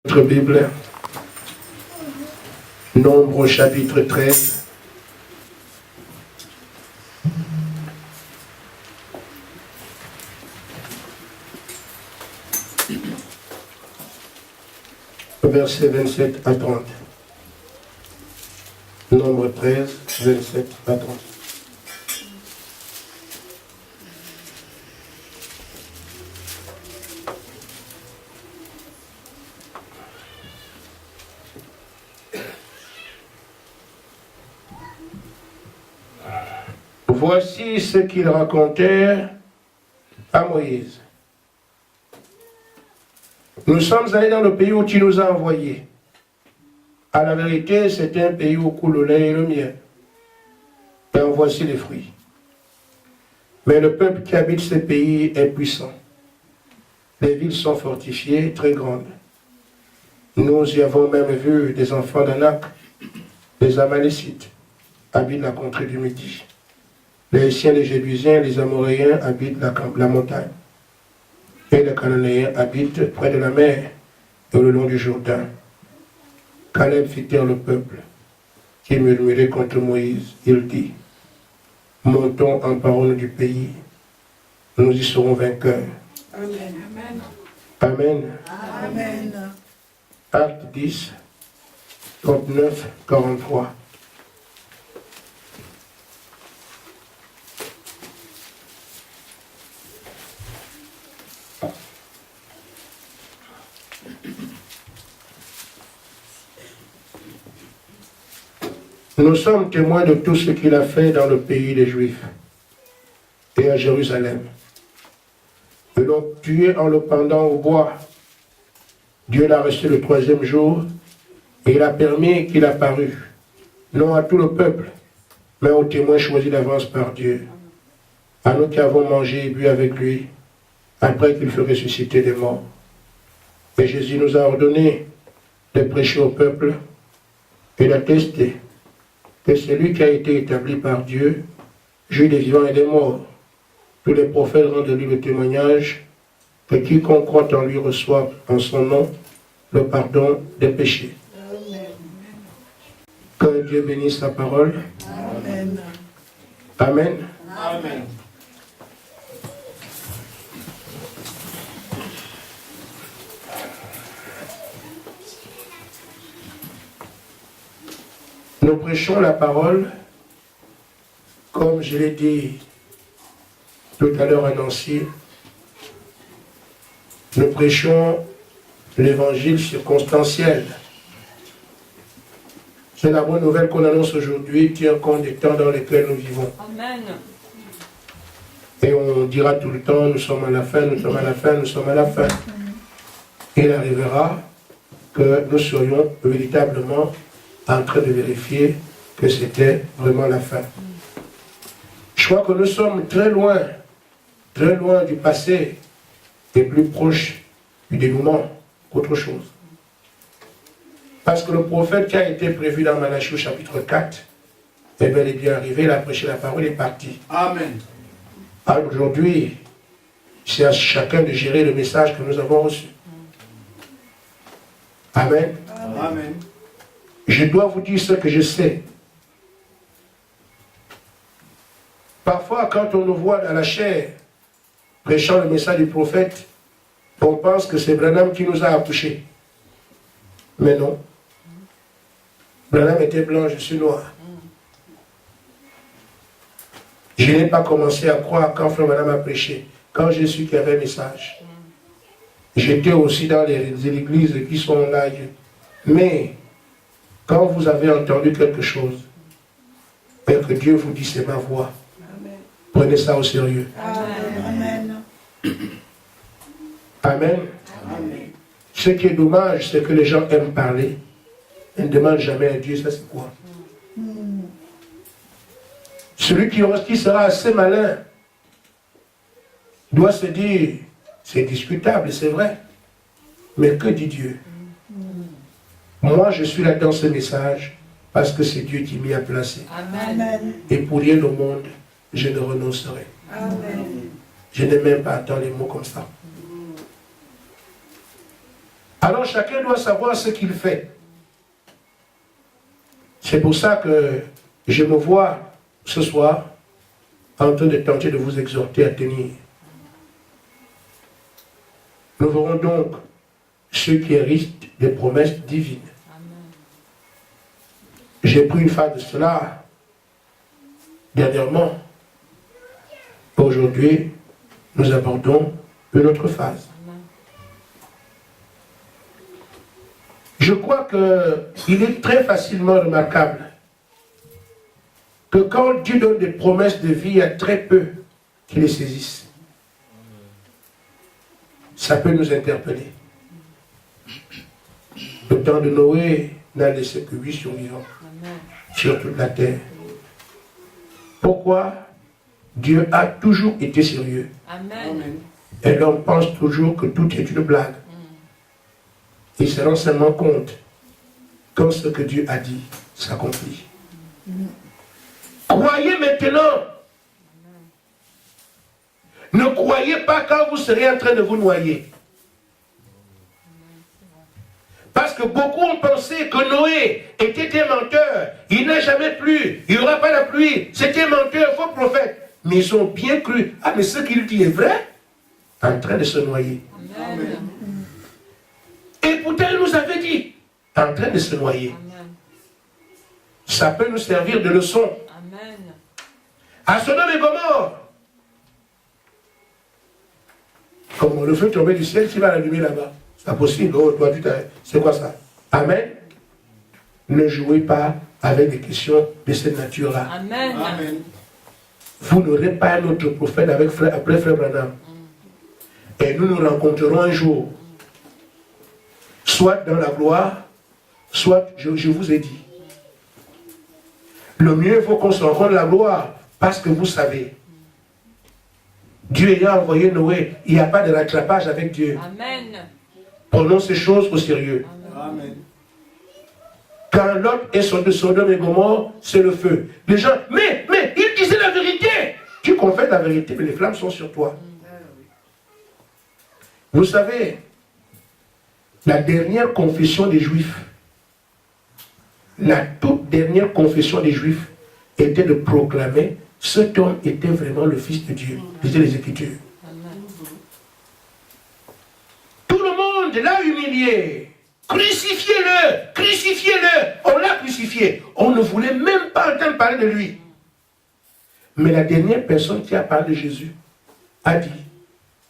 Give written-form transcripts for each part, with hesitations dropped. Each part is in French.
Notre Bible, Nombre chapitre 13. Versets 27 à 30. Nombre 13, 27 à 30. Voici ce qu'ils racontèrent à Moïse. Nous sommes allés dans le pays où tu nous as envoyés. À la vérité, c'est un pays où coule le lait et le miel. Et en voici les fruits. Mais le peuple qui habite ce pays est puissant. Les villes sont fortifiées, très grandes. Nous y avons même vu des enfants d'Anak, les Amalécites, habitent la contrée du Midi. Les Hissiens, les Jébusiens, les Amoréens habitent la montagne. Et les Cananéens habitent près de la mer et le long du Jourdain. Caleb fit taire le peuple qui murmurait contre Moïse. Il dit, montons en parole du pays, nous y serons vainqueurs. Amen. Amen. Amen. Acte 10, 39, 43. Nous sommes témoins de tout ce qu'il a fait dans le pays des Juifs et à Jérusalem. Ils l'ont tué en le pendant au bois. Dieu l'a arrêté le 3e jour et il a permis qu'il apparût, non à tout le peuple, mais aux témoins choisis d'avance par Dieu, à nous qui avons mangé et bu avec lui, après qu'il fut ressuscité des morts. Et Jésus nous a ordonné de prêcher au peuple et d'attester que celui qui a été établi par Dieu, juge des vivants et des morts. Tous les prophètes rendent de lui le témoignage que quiconque croit en lui reçoit en son nom le pardon des péchés. Amen. Que Dieu bénisse sa parole. Amen. Amen. Amen. Nous prêchons la parole, comme je l'ai dit tout à l'heure à Nancy, nous prêchons l'évangile circonstanciel. C'est la bonne nouvelle qu'on annonce aujourd'hui, tient compte des temps dans lesquels nous vivons. Amen. Et on dira tout le temps, nous sommes à la fin, nous sommes à la fin, nous sommes à la fin. Il arrivera que nous serions véritablement en train de vérifier que c'était vraiment la fin. Je crois que nous sommes très loin du passé et plus proche du dénouement qu'autre chose. Parce que le prophète qui a été prévu dans Malachie au chapitre 4 est bel et bien arrivé, il a prêché la parole, il est parti. Amen. Alors aujourd'hui, c'est à chacun de gérer le message que nous avons reçu. Amen. Amen. Je dois vous dire ce que je sais. Parfois, quand on nous voit dans la chair, prêchant le message du prophète, on pense que c'est Branham qui nous a accouchés. Mais non. Branham était blanc, je suis noir. Je n'ai pas commencé à croire quand Frère Branham a prêché, quand j'ai su qu'il y avait un message. J'étais aussi dans les églises qui sont là. Mais, quand vous avez entendu quelque chose, et que Dieu vous dit c'est ma voix, Amen. prenez ça au sérieux. Amen. Amen. Amen. Ce qui est dommage, c'est que les gens aiment parler. Ils ne demandent jamais à Dieu, ça c'est quoi? Celui qui sera assez malin doit se dire, c'est discutable, c'est vrai. Mais que dit Dieu? Moi, je suis là dans ce message parce que c'est Dieu qui m'y a placé. Amen. Et pour lier le monde, je ne renoncerai. Amen. Je n'ai même pas attendu les mots comme ça. Alors chacun doit savoir ce qu'il fait. C'est pour ça que je me vois ce soir en train de tenter de vous exhorter à tenir. Nous verrons donc ceux qui héritent des promesses divines. J'ai pris une phase de cela dernièrement. Aujourd'hui, nous abordons une autre phase. Je crois qu'il est très facilement remarquable que quand Dieu donne des promesses de vie, il y a très peu qui les saisissent. Ça peut nous interpeller. Le temps de Noé n'a laissé que 8 survivants sur toute la terre. Pourquoi? Dieu a toujours été sérieux. Amen. Et l'homme pense toujours que tout est une blague. Il se rend seulement compte quand ce que Dieu a dit s'accomplit. Croyez maintenant. Ne croyez pas quand vous serez en train de vous noyer. Parce que beaucoup ont pensé que Noé était un menteur. Il n'a jamais plu. Il n'y aura pas la pluie. C'était un menteur, faux prophète. Mais ils ont bien cru. Ah, mais ce qu'il dit est vrai. En train de se noyer. Amen. Et pourtant, il nous avait dit. En train de se noyer. Amen. Ça peut nous servir de leçon. Amen. À Sodome et Gomorrhe. Comme le feu tombé du ciel, qui va l'allumer là-bas. C'est pas possible. Oh, toi, c'est quoi ça? Amen. Ne jouez pas avec des questions de cette nature-là. Amen. Amen. Vous n'aurez pas un autre prophète après Frère Branham. Et nous nous rencontrerons un jour. Soit dans la gloire, soit, je vous ai dit. Le mieux, il faut qu'on se rencontre dans la gloire. Parce que vous savez, Dieu ayant envoyé Noé, il n'y a pas de rattrapage avec Dieu. Amen. Prenons ces choses au sérieux. Amen. Quand Lot est sur de Sodome et Gomorrhe, c'est le feu. Les gens, mais, il disait la vérité. Tu confesses la vérité, mais les flammes sont sur toi. Vous savez, la dernière confession des Juifs, la toute dernière confession des Juifs était de proclamer cet homme était vraiment le Fils de Dieu. Lisez les Écritures. Tout le monde l'a humilié. Crucifiez-le, crucifiez-le. On l'a crucifié. On ne voulait même pas entendre parler de lui. Mais la dernière personne qui a parlé de Jésus a dit,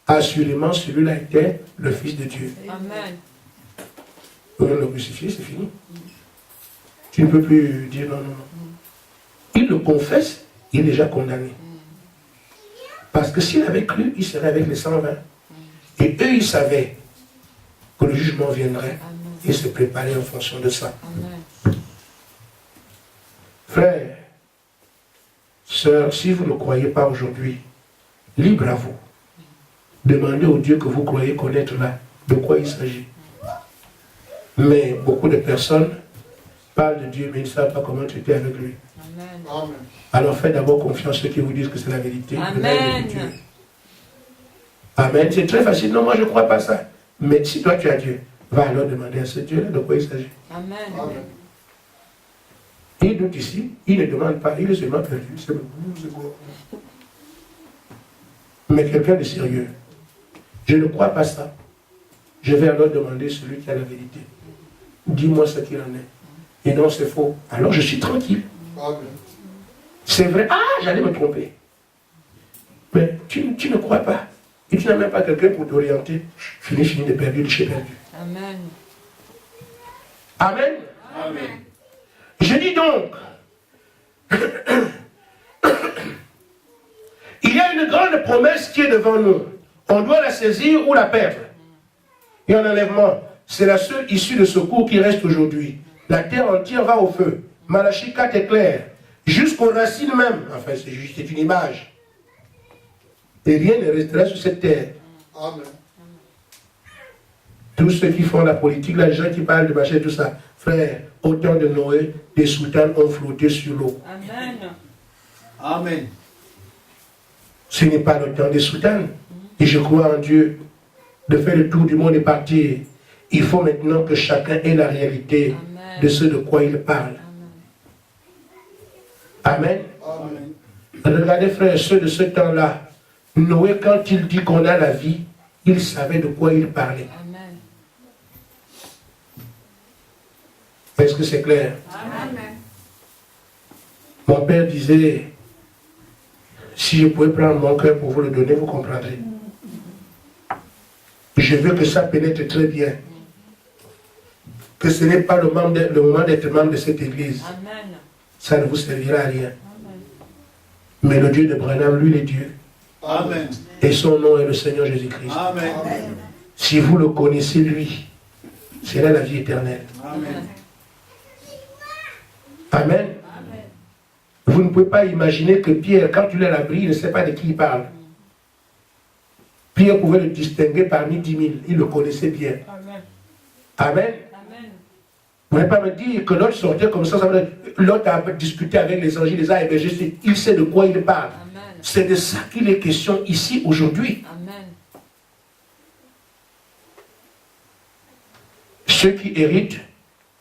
assurément celui-là était le Fils de Dieu. Amen. On l'a crucifié, c'est fini. Tu ne peux plus dire non, non, non. Il le confesse, il est déjà condamné. Parce que s'il avait cru, il serait avec les 120. Et eux, ils savaient que le jugement viendrait. Et se préparaient en fonction de ça. Amen. Frères, sœurs, si vous ne croyez pas aujourd'hui, libre à vous. Demandez au Dieu que vous croyez connaître là, de quoi il s'agit. Mais beaucoup de personnes parlent de Dieu, mais ils ne savent pas comment traiter avec lui. Amen. Amen. Alors faites d'abord confiance à ceux qui vous disent que c'est la vérité. Amen. Dieu. Amen. C'est très facile. Non, moi je ne crois pas ça. Mais si toi tu as Dieu, va alors demander à ce Dieu-là de quoi il s'agit. Amen. Amen. Et d'autres ici, il ne demande pas, il est seulement perdu. C'est bon. Mais quelqu'un de sérieux, je ne crois pas ça. Je vais alors demander celui qui a la vérité. Dis-moi ce qu'il en est. Et non, c'est faux. Alors je suis tranquille. Amen. C'est vrai. Ah, j'allais me tromper. Mais tu ne crois pas. Et tu n'as même pas quelqu'un pour t'orienter. Fini de perdu, de chez perdu. Amen. Amen. Amen. Je dis donc, il y a une grande promesse qui est devant nous. On doit la saisir ou la perdre. Et en enlèvement, c'est la seule issue de secours qui reste aujourd'hui. La terre entière va au feu. Malachie 4 est clair. Jusqu'aux racines même. Enfin, c'est juste une image. Et rien ne restera sur cette terre. Amen. Tous ceux qui font la politique, les gens qui parlent de machin, tout ça. Frère, au temps de Noé, des soutanes ont flotté sur l'eau. Amen. Amen. Ce n'est pas le temps des soutanes. Et je crois en Dieu de faire le tour du monde et partir. Il faut maintenant que chacun ait la réalité de ce de quoi il parle. Amen. Amen. Regardez, frères, ceux de ce temps-là, Noé, quand il dit qu'on a la vie, il savait de quoi il parlait. Amen. Est-ce que c'est clair? Amen. Mon père disait, si je pouvais prendre mon cœur pour vous le donner, vous comprendrez. Je veux que ça pénètre très bien. Que ce n'est pas le moment d'être membre de cette église. Amen. Ça ne vous servira à rien. Amen. Mais le Dieu de Branham, lui, il est Dieu. Amen. Et son nom est le Seigneur Jésus-Christ. Amen. Si vous le connaissez, lui, c'est là la vie éternelle. Amen. Amen. Vous ne pouvez pas imaginer que Pierre, quand il est à l'abri, il ne sait pas de qui il parle. Pierre pouvait le distinguer parmi 10 000. Il le connaissait bien. Amen. Amen. Amen. Vous ne pouvez pas me dire que l'autre sortait comme ça veut dire l'autre a discuté avec les anges, il les a hébergés. Il sait de quoi il parle. Amen. C'est de ça qu'il est question ici, aujourd'hui. Amen. Ceux qui héritent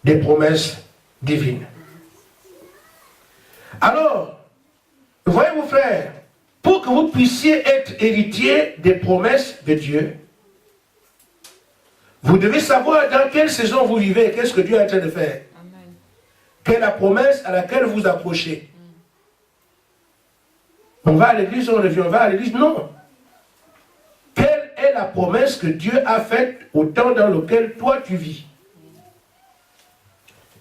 des promesses divines. Alors, voyez-vous, frères, pour que vous puissiez être héritier des promesses de Dieu, vous devez savoir dans quelle saison vous vivez, qu'est-ce que Dieu est en train de faire. Amen. Quelle est la promesse à laquelle vous accrochez. On va à l'église, on revient, on va à l'église, non. Quelle est la promesse que Dieu a faite au temps dans lequel toi tu vis?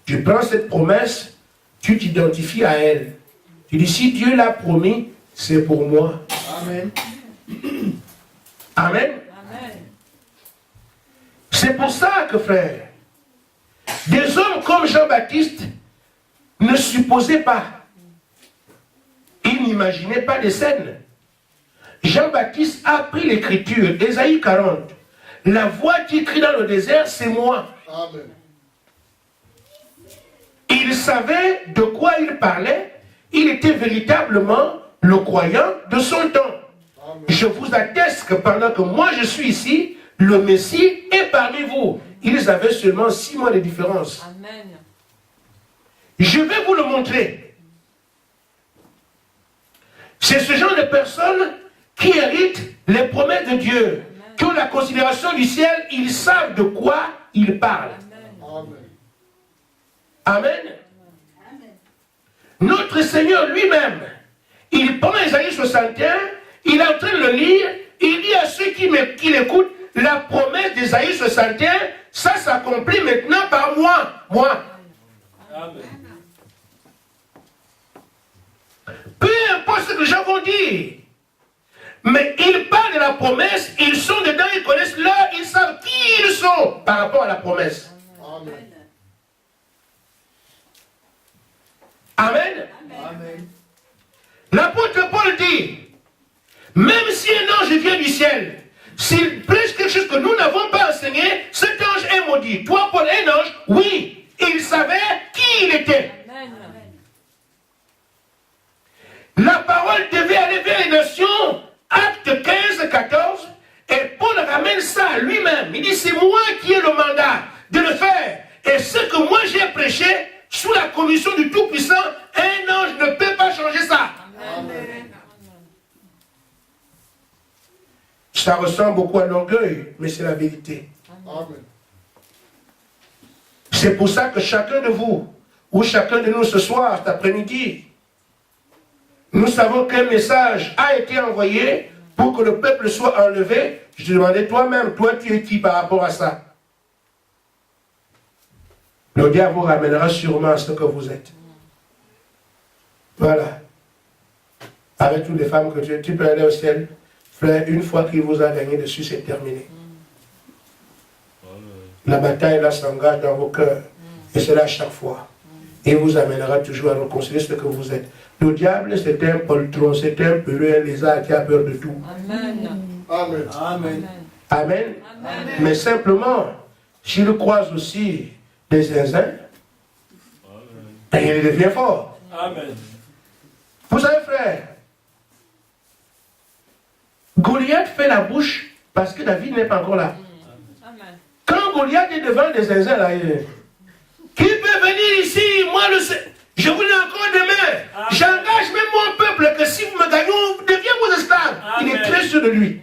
Tu prends cette promesse, tu t'identifies à elle. Tu dis, si Dieu l'a promis, c'est pour moi. Amen. Amen. Amen. C'est pour ça que, frère, des hommes comme Jean-Baptiste ne supposaient pas. Ils n'imaginaient pas des scènes. Jean-Baptiste a pris l'écriture, Ésaïe 40. La voix qui crie dans le désert, c'est moi. Amen. Il savait de quoi il parlait. Il était véritablement le croyant de son temps. Amen. Je vous atteste que pendant que moi je suis ici, le Messie est parmi vous. Ils avaient seulement 6 mois de différence. Amen. Je vais vous le montrer. C'est ce genre de personnes qui héritent les promesses de Dieu, qui ont la considération du ciel, ils savent de quoi ils parlent. Amen. Amen. Notre Seigneur lui-même, il prend Ésaïe 61, il est en train de le lire, il dit à ceux qui l'écoutent, la promesse d'Ésaïe 61, ça s'accomplit maintenant par moi. Moi. Amen. Peu importe ce que les gens vont dire. Mais ils parlent de la promesse, ils sont dedans, ils connaissent l'heure, ils savent qui ils sont par rapport à la promesse. Amen. Amen. Amen. L'apôtre Paul dit, même si un ange vient du ciel, s'il prêche quelque chose que nous n'avons pas enseigné, cet ange est maudit. Toi, Paul, un ange, oui, il savait qui il était. Amen. La parole devait aller vers les nations, acte 15, 14, et Paul ramène ça à lui-même. Il dit, c'est moi qui ai le mandat de le faire. Et ce que moi j'ai prêché, sous la commission du Tout-Puissant, un ange ne peut pas changer ça. Amen. Ça ressemble beaucoup à l'orgueil, mais c'est la vérité. Amen. C'est pour ça que chacun de vous, ou chacun de nous ce soir, cet après-midi, nous savons qu'un message a été envoyé pour que le peuple soit enlevé. Je te demandais toi-même, toi tu es qui par rapport à ça? Le diable vous ramènera sûrement à ce que vous êtes. Voilà. Avec toutes les femmes que tu peux aller au ciel. Frère, une fois qu'il vous a gagné dessus, c'est terminé. La bataille là s'engage dans vos cœurs. Et c'est là chaque fois. Et il vous amènera toujours à reconsidérer ce que vous êtes. Le diable, c'est un poltron, c'est un peureux, un lézard qui a peur de tout. Amen. Amen. Amen. Amen. Amen. Mais simplement, s'il croise aussi des zinzins, et il devient fort. Amen. Vous savez, frère, Goliath fait la bouche parce que David n'est pas encore là. Amen. Quand quand Goliath est devant les zinzins là, qui peut venir ici? Moi, je vous l'ai encore demain. J'engage même mon peuple que si vous me gagnez, vous deviez vos esclaves. Il est très sûr de lui.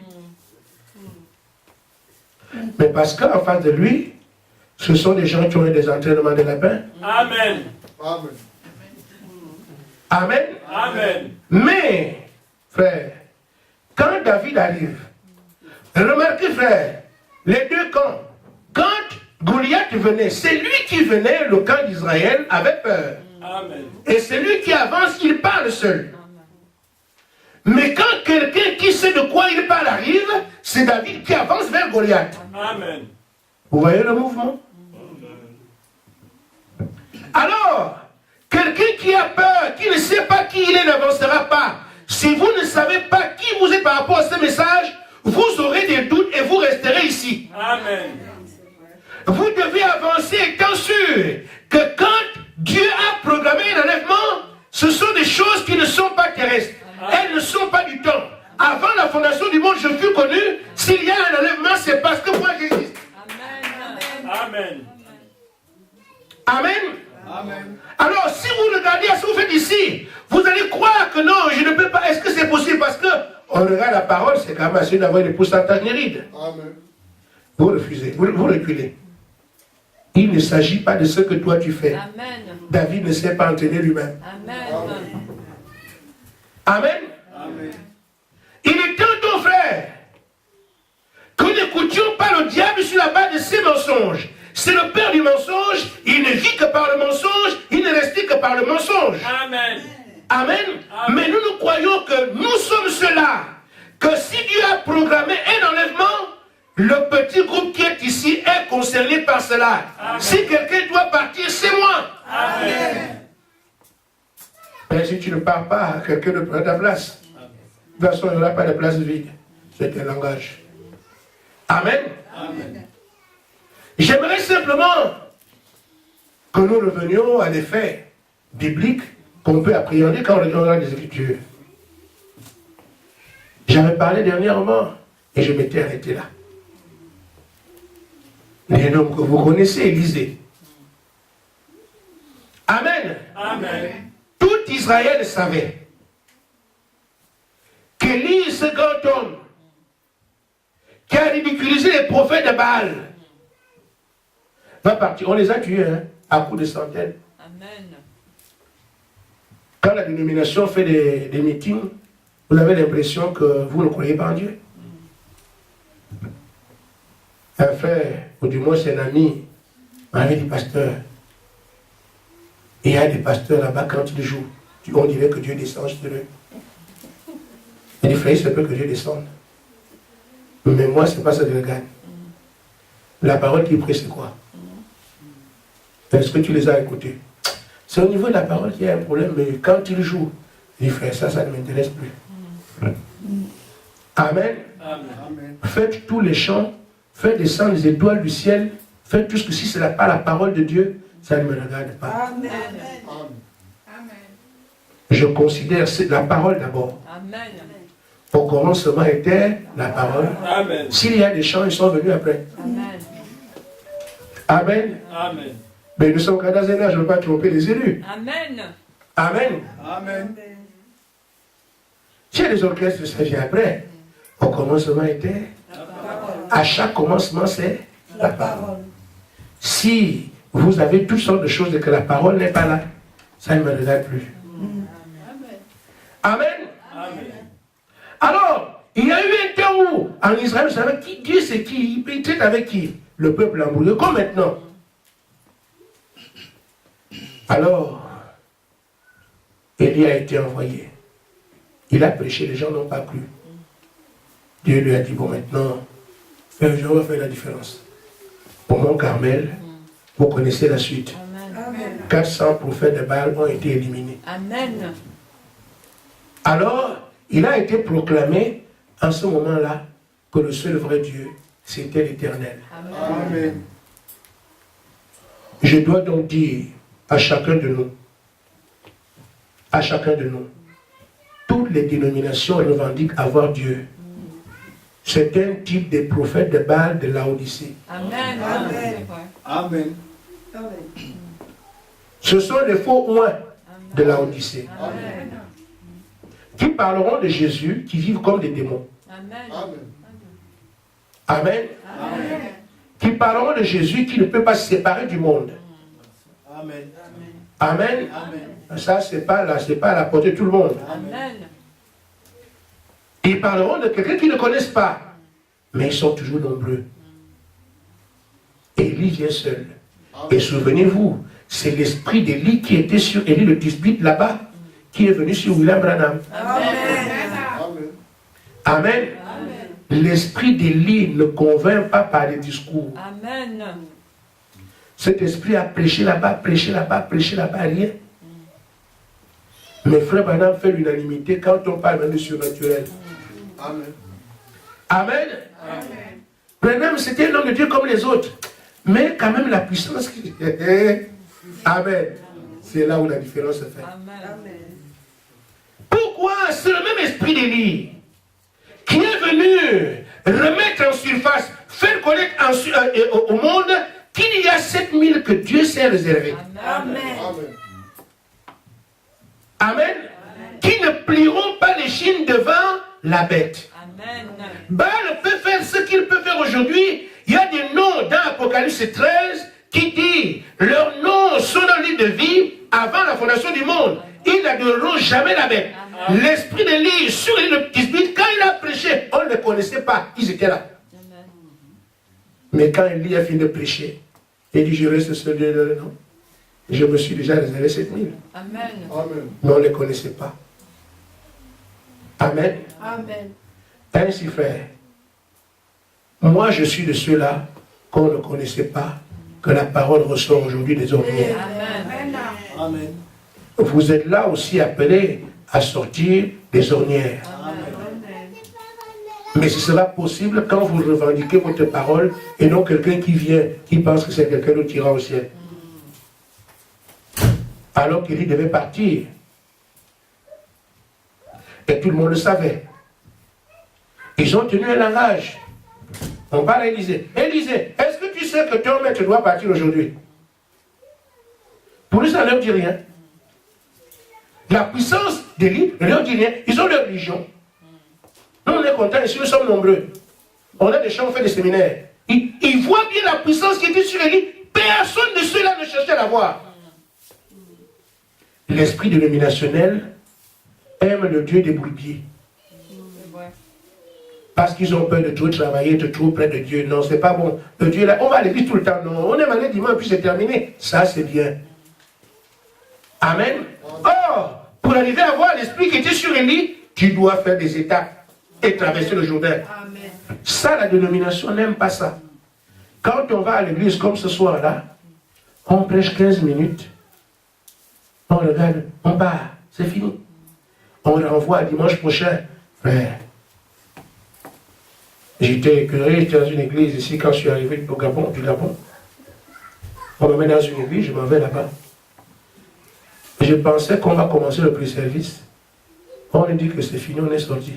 Mais parce qu'en face de lui, ce sont des gens qui ont eu des entraînements de lapin. Amen. Amen. Amen. Amen. Mais, frère, quand David arrive, remarquez, frère, les deux camps, quand Goliath venait, c'est lui qui venait, le camp d'Israël, avait peur. Amen. Et c'est lui qui avance, il parle seul. Mais quand quelqu'un qui sait de quoi il parle arrive, c'est David qui avance vers Goliath. Amen. Vous voyez le mouvement? Alors, quelqu'un qui a peur, qui ne sait pas qui il est, n'avancera pas. Si vous ne savez pas qui vous êtes par rapport à ce message, vous aurez des doutes et vous resterez ici. Amen. Vous devez avancer étant sûr que quand Dieu a programmé un enlèvement, ce sont des choses qui ne sont pas terrestres. Elles ne sont pas du temps. Avant la fondation du monde, je fus connu. S'il y a un enlèvement, c'est parce que moi j'existe. Amen. Amen. Amen. Alors, si vous regardez à ce que vous faites ici, vous allez croire que non, je ne peux pas. Est-ce que c'est possible? Parce que on regarde la parole, c'est quand même assez d'avoir des pourcentages nérides. Amen. Vous refusez, vous reculez. Il ne s'agit pas de ce que toi tu fais. Amen. David ne s'est pas entraîné lui-même. Amen. Amen. Amen. Il est temps, ton frère, que nous n'écoutions pas le diable sur la base de ses mensonges. C'est le père du mensonge, il ne vit que par le mensonge, il ne reste que par le mensonge. Amen. Amen. Mais nous croyons que nous sommes ceux-là, que si Dieu a programmé un enlèvement, le petit groupe qui est ici est concerné par cela. Amen. Si quelqu'un doit partir, c'est moi. Amen. Mais si tu ne pars pas, quelqu'un ne prend ta place. De toute façon, il n'y aura pas de place vide. C'est un langage. Amen. Amen. J'aimerais simplement que nous revenions à des faits bibliques qu'on peut appréhender quand on regarde les Écritures. J'avais parlé dernièrement et je m'étais arrêté là. Les noms que vous connaissez, Élisée. Amen. Amen. Tout Israël savait qu'Élie, ce grand homme, qui a ridiculisé les prophètes de Baal, va partir. On les a tués, hein, à coups de centaines. Amen. Quand la dénomination fait des meetings, vous avez l'impression que vous ne croyez pas en Dieu. Un frère, ou du moins c'est un ami, m'avait dit, pasteur, il y a des pasteurs là-bas quand ils jouent, on dirait que Dieu descend sur eux. Il dit, frère, il se peut que Dieu descende. Mais moi, c'est pas ça que je regarde. La parole qui prie, c'est quoi? Est-ce que tu les as écoutés? C'est au niveau de la parole qu'il y a un problème, mais quand ils jouent, il dit, frère, ça ne m'intéresse plus. Amen. Amen. Faites tous les chants, faites descendre les étoiles du ciel, faites tout ce que si ce n'est pas la parole de Dieu, ça ne me regarde pas. Amen. Amen. Je considère la parole d'abord. Amen. Au commencement était la parole. Amen. S'il y a des chants, ils sont venus après. Amen. Amen. Amen. Mais nous sommes dans un âge, je ne veux pas tromper les élus. Amen. Amen. Amen. Si il y a des orchestres, ça vient après. Au commencement était. À chaque commencement, c'est la parole. Si vous avez toutes sortes de choses et que la parole n'est pas là, ça ne me regarde plus. Amen. Amen. Alors, il y a eu un temps où, en Israël, vous savez qui Dieu c'est qui? Il traite avec qui? Le peuple embrouillé, comme maintenant. Alors, Élie a été envoyé. Il a prêché, les gens n'ont pas cru. Dieu lui a dit, bon maintenant, je vais faire la différence. Au mont Carmel, vous connaissez la suite. Amen. 400 prophètes de Baal ont été éliminés. Amen. Alors, il a été proclamé en ce moment-là que le seul vrai Dieu, c'était l'Éternel. Amen. Je dois donc dire à chacun de nous, toutes les dénominations revendiquent avoir Dieu. c'est un type de prophète de Baal de Laodicée. Amen. Amen. Amen. Ce sont les faux oins de Laodicée Amen. qui parleront de Jésus, qui vivent comme des démons. Amen. Amen. Amen. Qui parleront de Jésus qui ne peut pas se séparer du monde. Amen. Amen. Amen. Ça, c'est pas à la portée de tout le monde. Amen. Ils parleront de quelqu'un qu'ils ne connaissent pas. Mais ils sont toujours nombreux. Élie vient seul. Et souvenez-vous, c'est l'esprit d'Élie qui était sur Élie le Tisbite là-bas, qui est venu sur William Branham. Amen. Amen. L'esprit d'Élie ne convainc pas par les discours. Amen. Cet esprit a prêché là-bas, prêché là-bas, prêché là-bas, rien. Mais frère Branham fait l'unanimité quand on parle même de surnaturel. Amen. Amen. Branham, c'était un homme de Dieu comme les autres. Mais quand même la puissance. Amen. C'est là où la différence se fait. Amen. Pourquoi c'est le même esprit d'Élie qui est venu remettre en surface, faire connaître au monde qu'il y a 7000 que Dieu s'est réservé. Amen. Amen. Qui ne plieront pas les chines devant la bête. Amen. Baal peut faire ce qu'il peut faire aujourd'hui. Il y a des noms dans Apocalypse 13 qui dit leurs noms sont dans le livre de vie avant la fondation du monde. Ils n'adoreront jamais la bête. L'esprit d'Élie sur le Tisbite, quand il a prêché, on ne le connaissait pas. Ils étaient là. Amen. Mais quand Élie a fini de prêcher, il dit je reste seul Dieu de nom. Je me suis déjà réservé 7000. Amen. Amen. Mais on ne les connaissait pas. Amen. Amen. Ainsi, frère, moi je suis de ceux-là qu'on ne connaissait pas, que la parole ressort aujourd'hui des ornières. Amen. Amen. Vous êtes là aussi appelés à sortir des ornières. Mais ce sera possible quand vous revendiquez votre parole et non quelqu'un qui vient, qui pense que c'est quelqu'un d'autre qui ira au ciel. Alors qu'il devait partir. Et tout le monde le savait. Ils ont tenu un langage. On parle à Élisée. Élisée, est-ce que tu sais que ton maître doit partir aujourd'hui? Pour lui, ça ne leur dit rien. La puissance d'Élie ne leur dit rien. Ils ont leur religion. Nous, on est contents ici, nous sommes nombreux. On a des champs, on fait des séminaires. Ils voient bien la puissance qui était sur Élie. Personne de ceux-là ne cherchait à la voir. L'esprit dénominationnel aime le Dieu des bourbiers. Parce qu'ils ont peur de trop travailler, de trop près de Dieu. Non, c'est pas bon. Le Dieu là, on va à l'église tout le temps. Non, on aime aller dimanche, puis c'est terminé. Ça, c'est bien. Amen. Or, pour arriver à voir l'esprit qui était sur Élie, tu dois faire des étapes et traverser le Jourdain. Amen. Ça, la dénomination n'aime pas ça. Quand on va à l'église comme ce soir-là, on prêche 15 minutes, on regarde, on part, c'est fini. On renvoie à dimanche prochain. Frère, j'étais écœuré, j'étais dans une église ici quand je suis arrivé au Gabon, du Gabon. On me met dans une église, je m'en vais là-bas. Je pensais qu'on va commencer le pré-service. On a dit que c'est fini, on est sorti.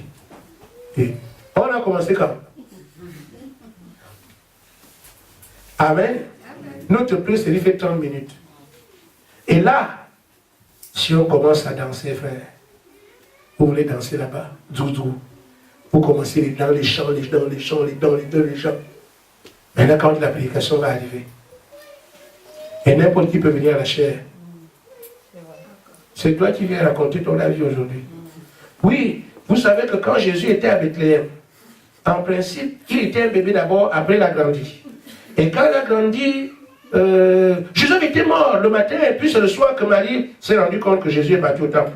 Et on a commencé quand? Amen. Notre pré-service fait 30 minutes. Et là, si on commence à danser, frère, vous voulez danser là-bas, zouzou. Vous commencez dans les champs, dans les champs. Maintenant, quand la prédication va arriver, et n'importe qui peut venir à la chair. C'est toi qui viens raconter ton avis aujourd'hui. Oui, vous savez que quand Jésus était à Bethléem, en principe, il était un bébé d'abord, après il a grandi. Et quand il a grandi, Jésus était mort le matin, et puis c'est le soir que Marie s'est rendue compte que Jésus est parti au temple.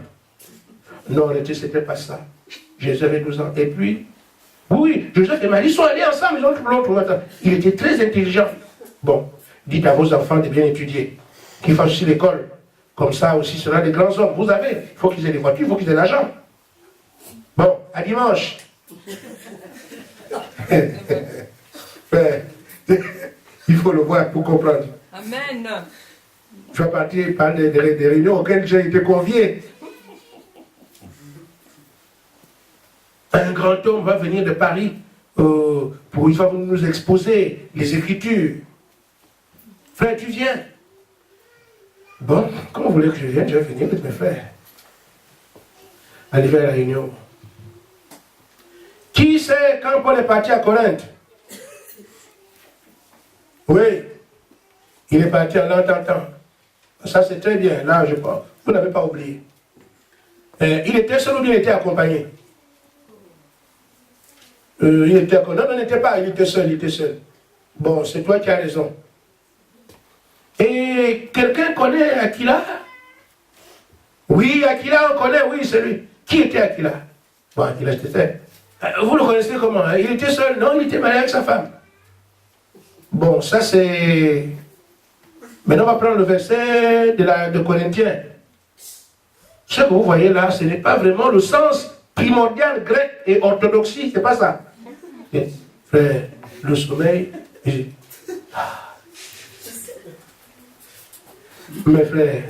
Non, c'était pas ça. Jésus avait 12 ans. Et puis, oui, Joseph et Marie sont allés ensemble, ils ont trouvé l'autre. Il était très intelligent. Bon, dites à vos enfants de bien étudier, qu'ils fassent aussi l'école. Comme ça aussi, ce sera des grands hommes. Vous avez, il faut qu'ils aient des voitures, il faut qu'ils aient de l'argent. Bon, à dimanche. Il faut le voir pour comprendre. Amen. Je vais partir par des réunions auxquelles j'ai été convié. Un grand homme va venir de Paris il va nous exposer les Écritures. Frère, tu viens. Bon, quand vous voulez que je vienne, je vais venir avec mes frères. Arrivé à la réunion. Qui sait quand Paul est parti à Corinthe? Oui. Il est parti en l'entendant. Ça c'est très bien, là je pense. Vous n'avez pas oublié. Il était seul ou bien il était accompagné? Il était accompagné. Non, il n'était pas, il était seul. Bon, c'est toi qui as raison. Et quelqu'un connaît Aquila? Oui, Aquila, on connaît, oui, c'est lui. Qui était Aquila? Bon, Aquila, c'était. Vous le connaissez comment? Il était seul? Non, il était marié avec sa femme. Bon, ça c'est... Maintenant, on va prendre le verset de Corinthiens. Ce que vous voyez là, ce n'est pas vraiment le sens primordial grec et orthodoxie, c'est pas ça. Frère, le sommeil... Mes frères,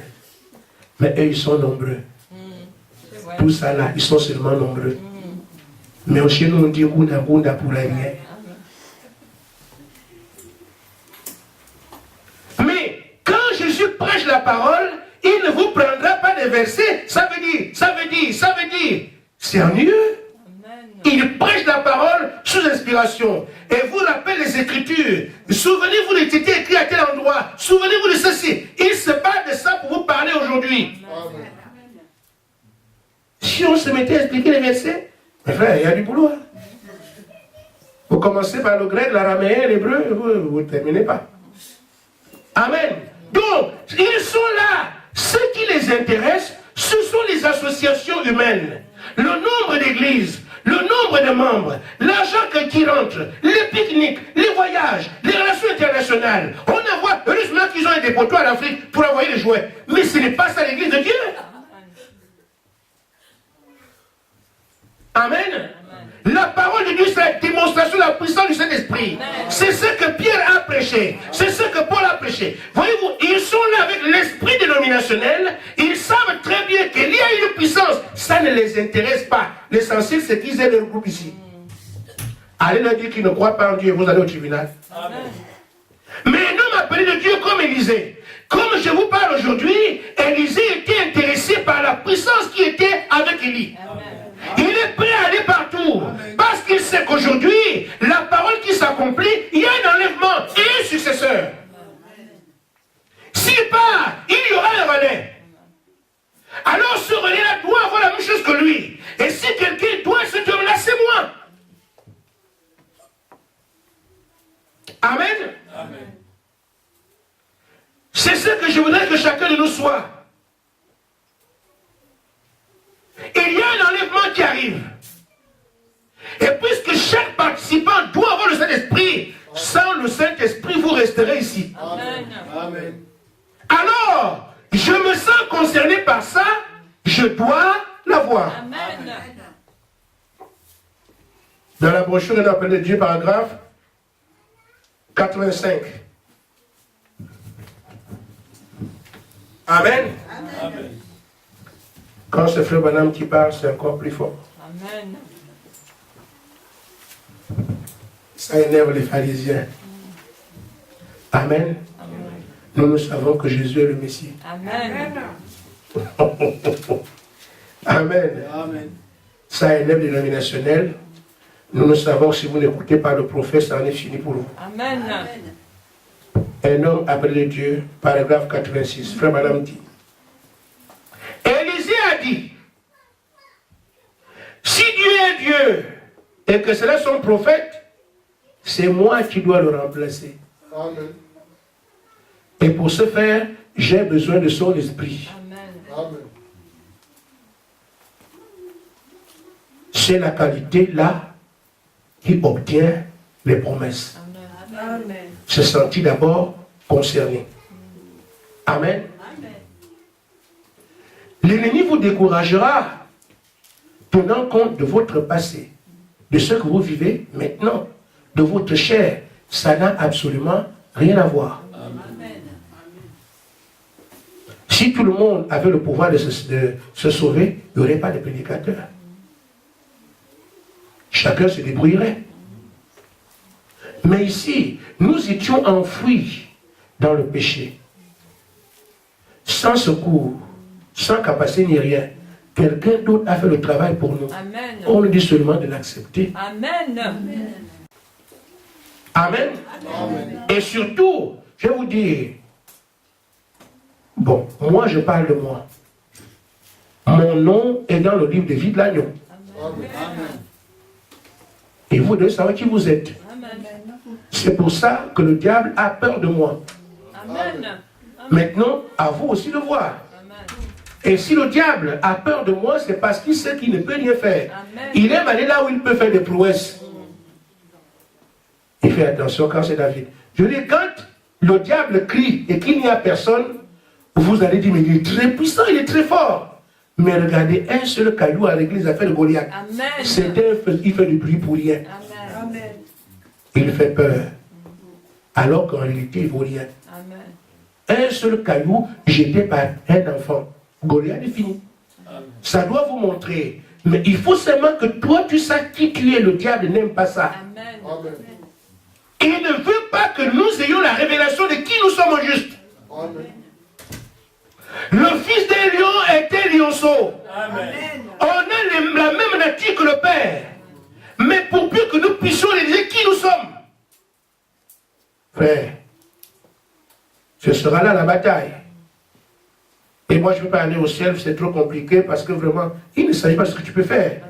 mais eux, ils sont nombreux. Tout ça là, ils sont seulement nombreux. Mais chez nous, on dit Gunda Gunda pour la rien. Mais quand Jésus prêche la parole, il ne vous prendra pas des versets. Ça veut dire. C'est ennuyeux. Il prêche la parole sous inspiration. Et vous rappelez les Écritures. Souvenez-vous de ce qui était écrit à tel endroit. Souvenez-vous de ceci. Il se bat de ça pour vous parler aujourd'hui. Si on se mettait à expliquer les versets, mes frères, il y a du boulot. Hein? Vous commencez par le grec, l'araméen, l'hébreu, vous ne terminez pas. Amen. Donc, ils sont là. Ce qui les intéresse, ce sont les associations humaines. Le nombre d'églises, le nombre de membres, l'argent qui rentre, les pique-niques, les voyages, les relations internationales. On en voit, heureusement qu'ils ont un dépotoir en Afrique pour envoyer les jouets. Mais ce n'est pas ça l'église de Dieu. Amen. La parole de Dieu, c'est la démonstration de la puissance du Saint-Esprit. C'est ce que Pierre a prêché. C'est ce que Paul a prêché. Voyez-vous, ils sont là avec l'esprit dénominationnel. Ils savent très bien qu'il y a une puissance. Ça ne les intéresse pas. L'essentiel, c'est qu'ils aient leur groupe ici. Allez leur dire qu'ils ne croient pas en Dieu. Vous allez au tribunal. Amen. Mais un homme appelé de Dieu comme Élisée. Comme je vous parle aujourd'hui, Élisée était intéressé par la puissance qui était avec Élie. Amen. Il est prêt à aller partout. Parce qu'il sait qu'aujourd'hui, la parole qui s'accomplit, il y a un enlèvement et un successeur. S'il part, il y aura un relais. Alors ce relais-là doit avoir la même chose que lui. Et si quelqu'un doit cet homme-là, c'est moi. Amen. Amen. C'est ce que je voudrais que chacun de nous soit. Il y a un enlèvement qui arrive. Et puisque chaque participant doit avoir le Saint-Esprit, sans le Saint-Esprit, vous resterez ici. Amen. Amen. Alors, je me sens concerné par ça, je dois l'avoir. Amen. Dans la brochure de l'appel de Dieu, paragraphe 85. Amen. Amen. Quand c'est Frère Branham qui parle, c'est encore plus fort. Amen. Ça énerve les pharisiens. Amen. Amen. Nous savons que Jésus est le Messie. Amen. Amen. Amen. Ça énerve les dénominationnels. Nous savons que si vous n'écoutez pas le prophète, ça en est fini pour vous. Amen. Un homme appelé Dieu, paragraphe 86. Frère Branham dit. Élisée a dit, si Dieu est Dieu et que c'est là son prophète, c'est moi qui dois le remplacer. Amen. Et pour ce faire, j'ai besoin de son esprit. Amen. Amen. C'est la qualité là qui obtient les promesses. Amen. Se sentit d'abord concerné. Amen. L'ennemi vous découragera tenant compte de votre passé, de ce que vous vivez maintenant, de votre chair. Ça n'a absolument rien à voir. Amen. Si tout le monde avait le pouvoir de se sauver, il n'y aurait pas de prédicateur. Chacun se débrouillerait. Mais ici, nous étions enfouis dans le péché. Sans secours, sans capacité ni rien. Quelqu'un d'autre a fait le travail pour nous. Amen. On nous dit seulement de l'accepter. Amen. Amen. Et surtout, je vais vous dire, bon, moi je parle de moi. Mon nom est dans le livre de vie de l'agneau. Et vous devez savoir qui vous êtes. C'est pour ça que le diable a peur de moi. Amen. Maintenant, à vous aussi de voir. Et si le diable a peur de moi, c'est parce qu'il sait qu'il ne peut rien faire. Amen. Il aime aller là où il peut faire des prouesses. Il fait attention quand c'est David. Je dis, quand le diable crie et qu'il n'y a personne, vous allez dire, mais il est très puissant, il est très fort. Mais regardez, un seul caillou a réglé les affaires de Goliath. Il fait du bruit pour rien. Amen. Il fait peur. Alors qu'en réalité, il ne vaut rien. Amen. Un seul caillou jeté par un enfant. Goliath est fini. Ça doit vous montrer. Mais il faut seulement que toi, tu saches qui tu es. Le diable n'aime pas ça. Amen. Il ne veut pas que nous ayons la révélation de qui nous sommes au juste. Le fils d'un lion est un lionceau. Amen. On a la même nature que le Père. Mais pour plus que nous puissions réaliser qui nous sommes. Frère, ce sera là la bataille. Et moi, je ne peux pas aller au ciel, c'est trop compliqué parce que vraiment, il ne s'agit pas de ce que tu peux faire.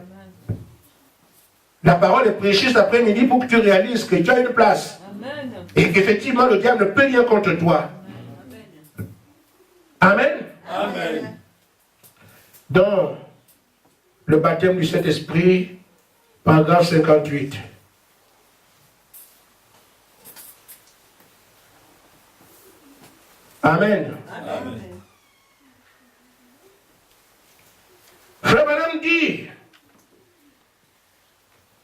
La parole est prêchée cet après-midi pour que tu réalises que tu as une place. Amen. Et qu'effectivement, le diable ne peut rien contre toi. Amen. Amen. Dans le baptême du Saint-Esprit, paragraphe 58. Amen. Amen. Frère Madame dit,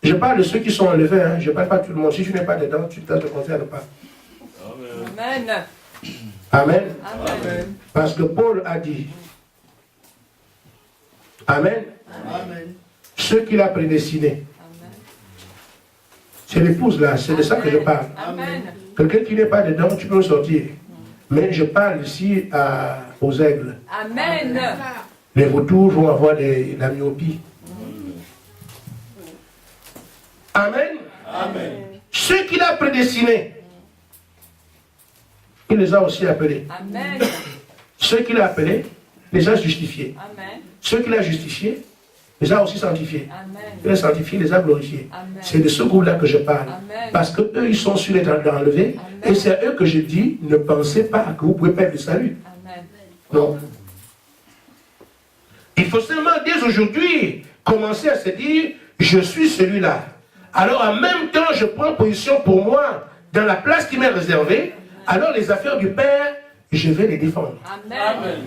je parle de ceux qui sont enlevés, hein, je ne parle pas de tout le monde. Si tu n'es pas dedans, tu te concernes pas. Amen. Amen. Amen. Parce que Paul a dit, Amen, Amen. ceux qu'il a prédestinés. C'est l'épouse là, c'est de ça que je parle. Amen. Quelqu'un qui n'est pas dedans, tu peux le sortir. Mais je parle ici aux aigles. Amen. Les vautours vont avoir la myopie. Amen. Amen. Ceux qu'il a prédestinés, il les a aussi appelés. Amen. Ceux qu'il a appelés, les a justifiés. Amen. Ceux qu'il a justifiés, les a aussi sanctifiés. Amen. Il les a sanctifiés, les a glorifiés. Amen. C'est de ce groupe-là que je parle. Amen. Parce qu'eux, ils sont sur les enlevés. Amen. Et c'est à eux que je dis, ne pensez pas que vous pouvez perdre le salut. Amen. Non. Il faut seulement, dès aujourd'hui, commencer à se dire, je suis celui-là. Alors en même temps, je prends position pour moi, dans la place qui m'est réservée. Alors les affaires du Père, je vais les défendre. Amen. Amen.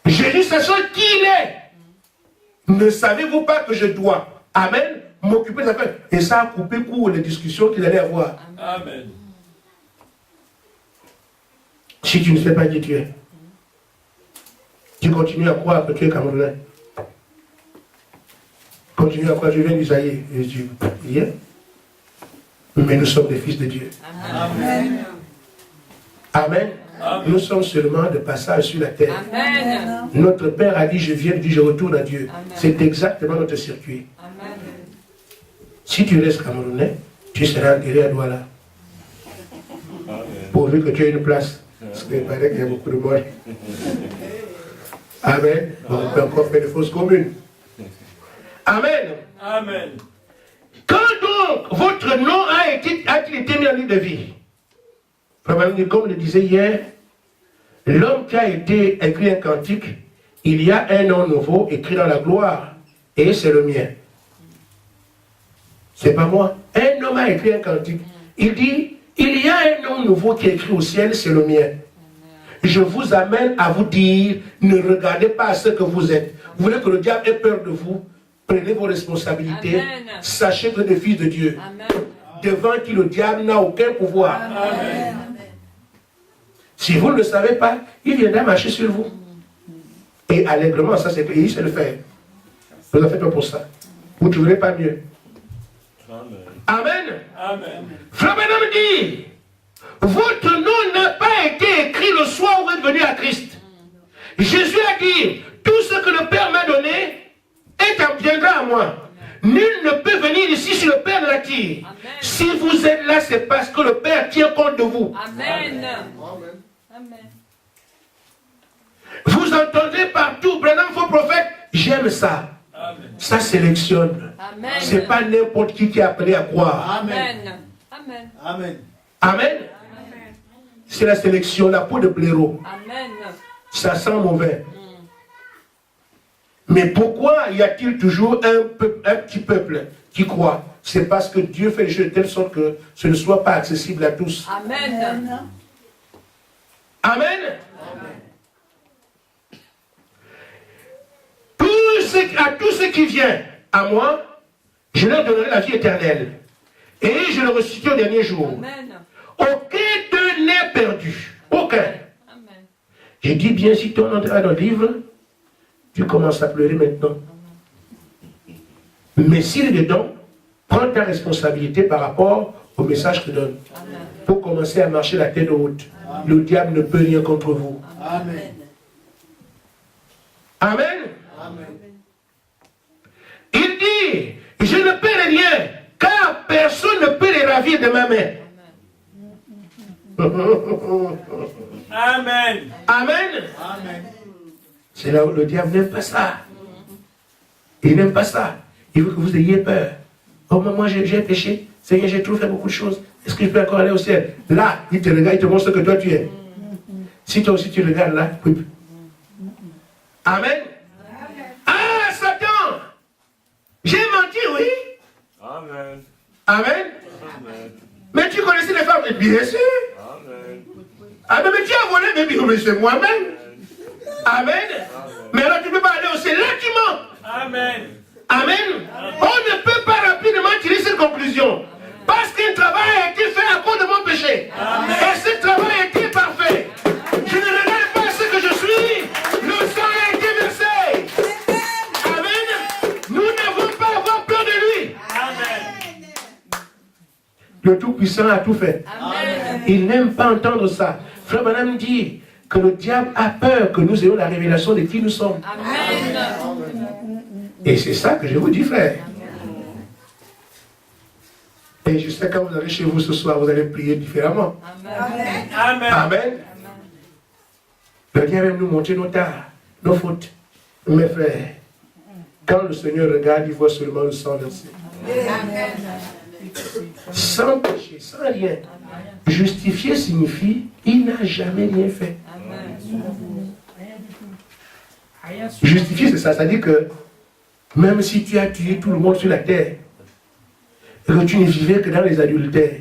Jésus, sachant qui il est, ne savez-vous pas que je dois, Amen, m'occuper des affaires. Et ça a coupé court les discussions qu'il allait avoir. Amen. Si tu ne sais pas qui tu es, tu continues à croire que tu es Camerounais. Continue à croire, je viens d'Isaïe. Et je dis, yeah. Mais nous sommes des fils de Dieu. Amen. Amen. Amen. Nous sommes seulement de passage sur la terre. Amen. Notre Père a dit, je viens, dit, je retourne à Dieu. Amen. C'est exactement notre circuit. Amen. Si tu restes Camerounais, tu seras enterré à Douala. Pourvu que tu aies une place. Parce qu'il paraît qu'il y a beaucoup de monde. Amen. On peut encore faire des fausses communes. Amen. Amen. Quand donc votre nom a-t-il été mis en livre de vie? Comme le disait hier, l'homme qui a été écrit un cantique, il y a un nom nouveau écrit dans la gloire, et c'est le mien. C'est pas moi. Un homme a écrit un cantique. Il dit, il y a un nom nouveau qui est écrit au ciel, c'est le mien. Je vous amène à vous dire, ne regardez pas à ce que vous êtes. Vous voulez que le diable ait peur de vous? Prenez vos responsabilités. Amen. Sachez que vous êtes des fils de Dieu. Amen. Devant qui le diable n'a aucun pouvoir. Amen. Si vous ne le savez pas, il viendra marcher sur vous. Et allègrement, ça c'est payé, c'est le faire. Ne le faites pas pour ça. Vous ne trouverez pas mieux. Amen. Amen. Frère Branham dit, votre nom n'a pas été écrit le soir où vous êtes venu à Christ. Jésus a dit, tout ce que le Père m'a donné viendra à moi. Nul ne peut venir ici si le Père ne l'attire. Si vous êtes là, c'est parce que le Père tient compte de vous. Amen. Amen. Amen. Vous entendez partout, Branham faux prophète, j'aime ça. Amen. Ça sélectionne. Amen. C'est pas n'importe qui est appelé à croire. Amen. Amen. Amen. Amen. C'est la sélection, la peau de blaireau. Amen. Ça sent mauvais. Mais pourquoi y a-t-il toujours un petit peuple qui croit? C'est parce que Dieu fait les choses de telle sorte que ce ne soit pas accessible à tous. Amen. Amen. À tous ceux qui viennent à moi, je leur donnerai la vie éternelle. Et je le ressusciterai au dernier jour. Amen. Aucun d'eux n'est perdu. Aucun. Amen. J'ai dit bien, si ton nom est dans le livre, tu commences à pleurer maintenant. Mais s'il est dedans, prends ta responsabilité par rapport au message que tu donnes. Pour commencer à marcher la tête haute. Le diable ne peut rien contre vous. Amen. Amen. Amen. Il dit, je ne paierai rien, car personne ne peut les ravir de ma main. Amen. Amen. Amen. C'est là où le diable n'aime pas ça. Il n'aime pas ça. Il veut que vous ayez peur. Oh, moi j'ai péché. Seigneur, j'ai trop fait beaucoup de choses. Est-ce que je peux encore aller au ciel? Là, il te regarde, il te montre ce que toi tu es. Si toi aussi tu regardes là, oui. Amen. Ah, Satan! J'ai menti, oui. Amen. Amen. Amen. Mais tu connaissais les femmes? Bien sûr. Amen. Amen. Mais tu as volé, mais c'est moi-même. Amen. Mais alors tu ne peux pas aller au ciel. Là, tu mens. Amen. Amen. On ne peut pas rapidement tirer cette conclusion. Parce qu'un travail a été fait à cause de mon péché. Et ce travail a été parfait. Je ne regarde pas ce que je suis. Le sang a été versé. Amen. Nous n'avons pas à avoir peur de lui. Amen. Le Tout-Puissant a tout fait. Amen. Il n'aime pas entendre ça. Frère Branham dit que le diable a peur que nous ayons la révélation de qui nous sommes. Amen. Et c'est ça que je vous dis, frère. Et je sais que quand vous allez chez vous ce soir, vous allez prier différemment. Amen. Amen. Amen. Le diable aime nous montrer nos tares, nos fautes. Mes frères, quand le Seigneur regarde, il voit seulement le sang versé. Sans péché, sans rien. Justifier signifie, il n'a jamais rien fait. Justifier, c'est ça. C'est-à-dire que même si tu as tué tout le monde sur la terre, et que tu ne vivais que dans les adultères,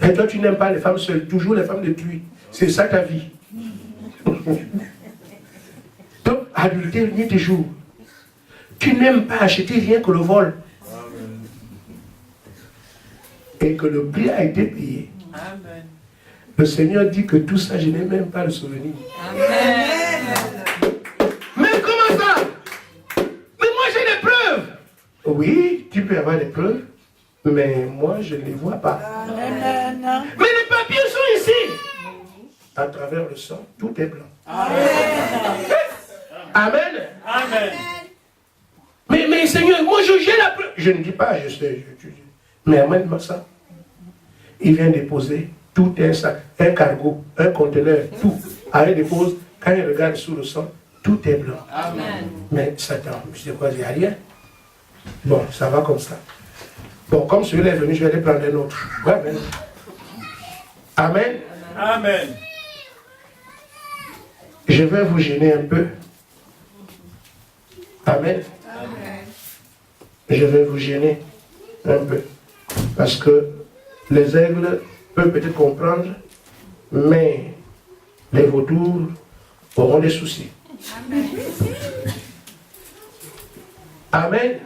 et toi tu n'aimes pas les femmes seules, toujours les femmes de tuer. C'est ça ta vie. Donc, adultère, ni tes jours. Tu n'aimes pas acheter rien que le vol. Et que le prix a été payé. Amen. Le Seigneur dit que tout ça, je n'ai même pas le souvenir. Mais comment ça? Mais moi j'ai des preuves. Oui, tu peux avoir des preuves, mais moi je ne les vois pas. Amen. Mais les papiers sont ici. À travers le sang, tout est blanc. Amen. Amen. Mais Seigneur, moi j'ai la preuve. Je ne dis pas, je sais. Mais amène-moi ça. Il vient déposer tout un sac, un cargo, un conteneur, tout. Il dépose, quand il regarde sous le sang, tout est blanc. Amen. Mais Satan, je sais quoi, il n'y a rien. Bon, ça va comme ça. Bon, comme celui-là est venu, je vais aller prendre un autre. Amen. Amen. Amen. Je vais vous gêner un peu. Amen. Je vais vous gêner un peu. Parce que les aigles peuvent peut-être comprendre, mais les vautours auront des soucis. Amen.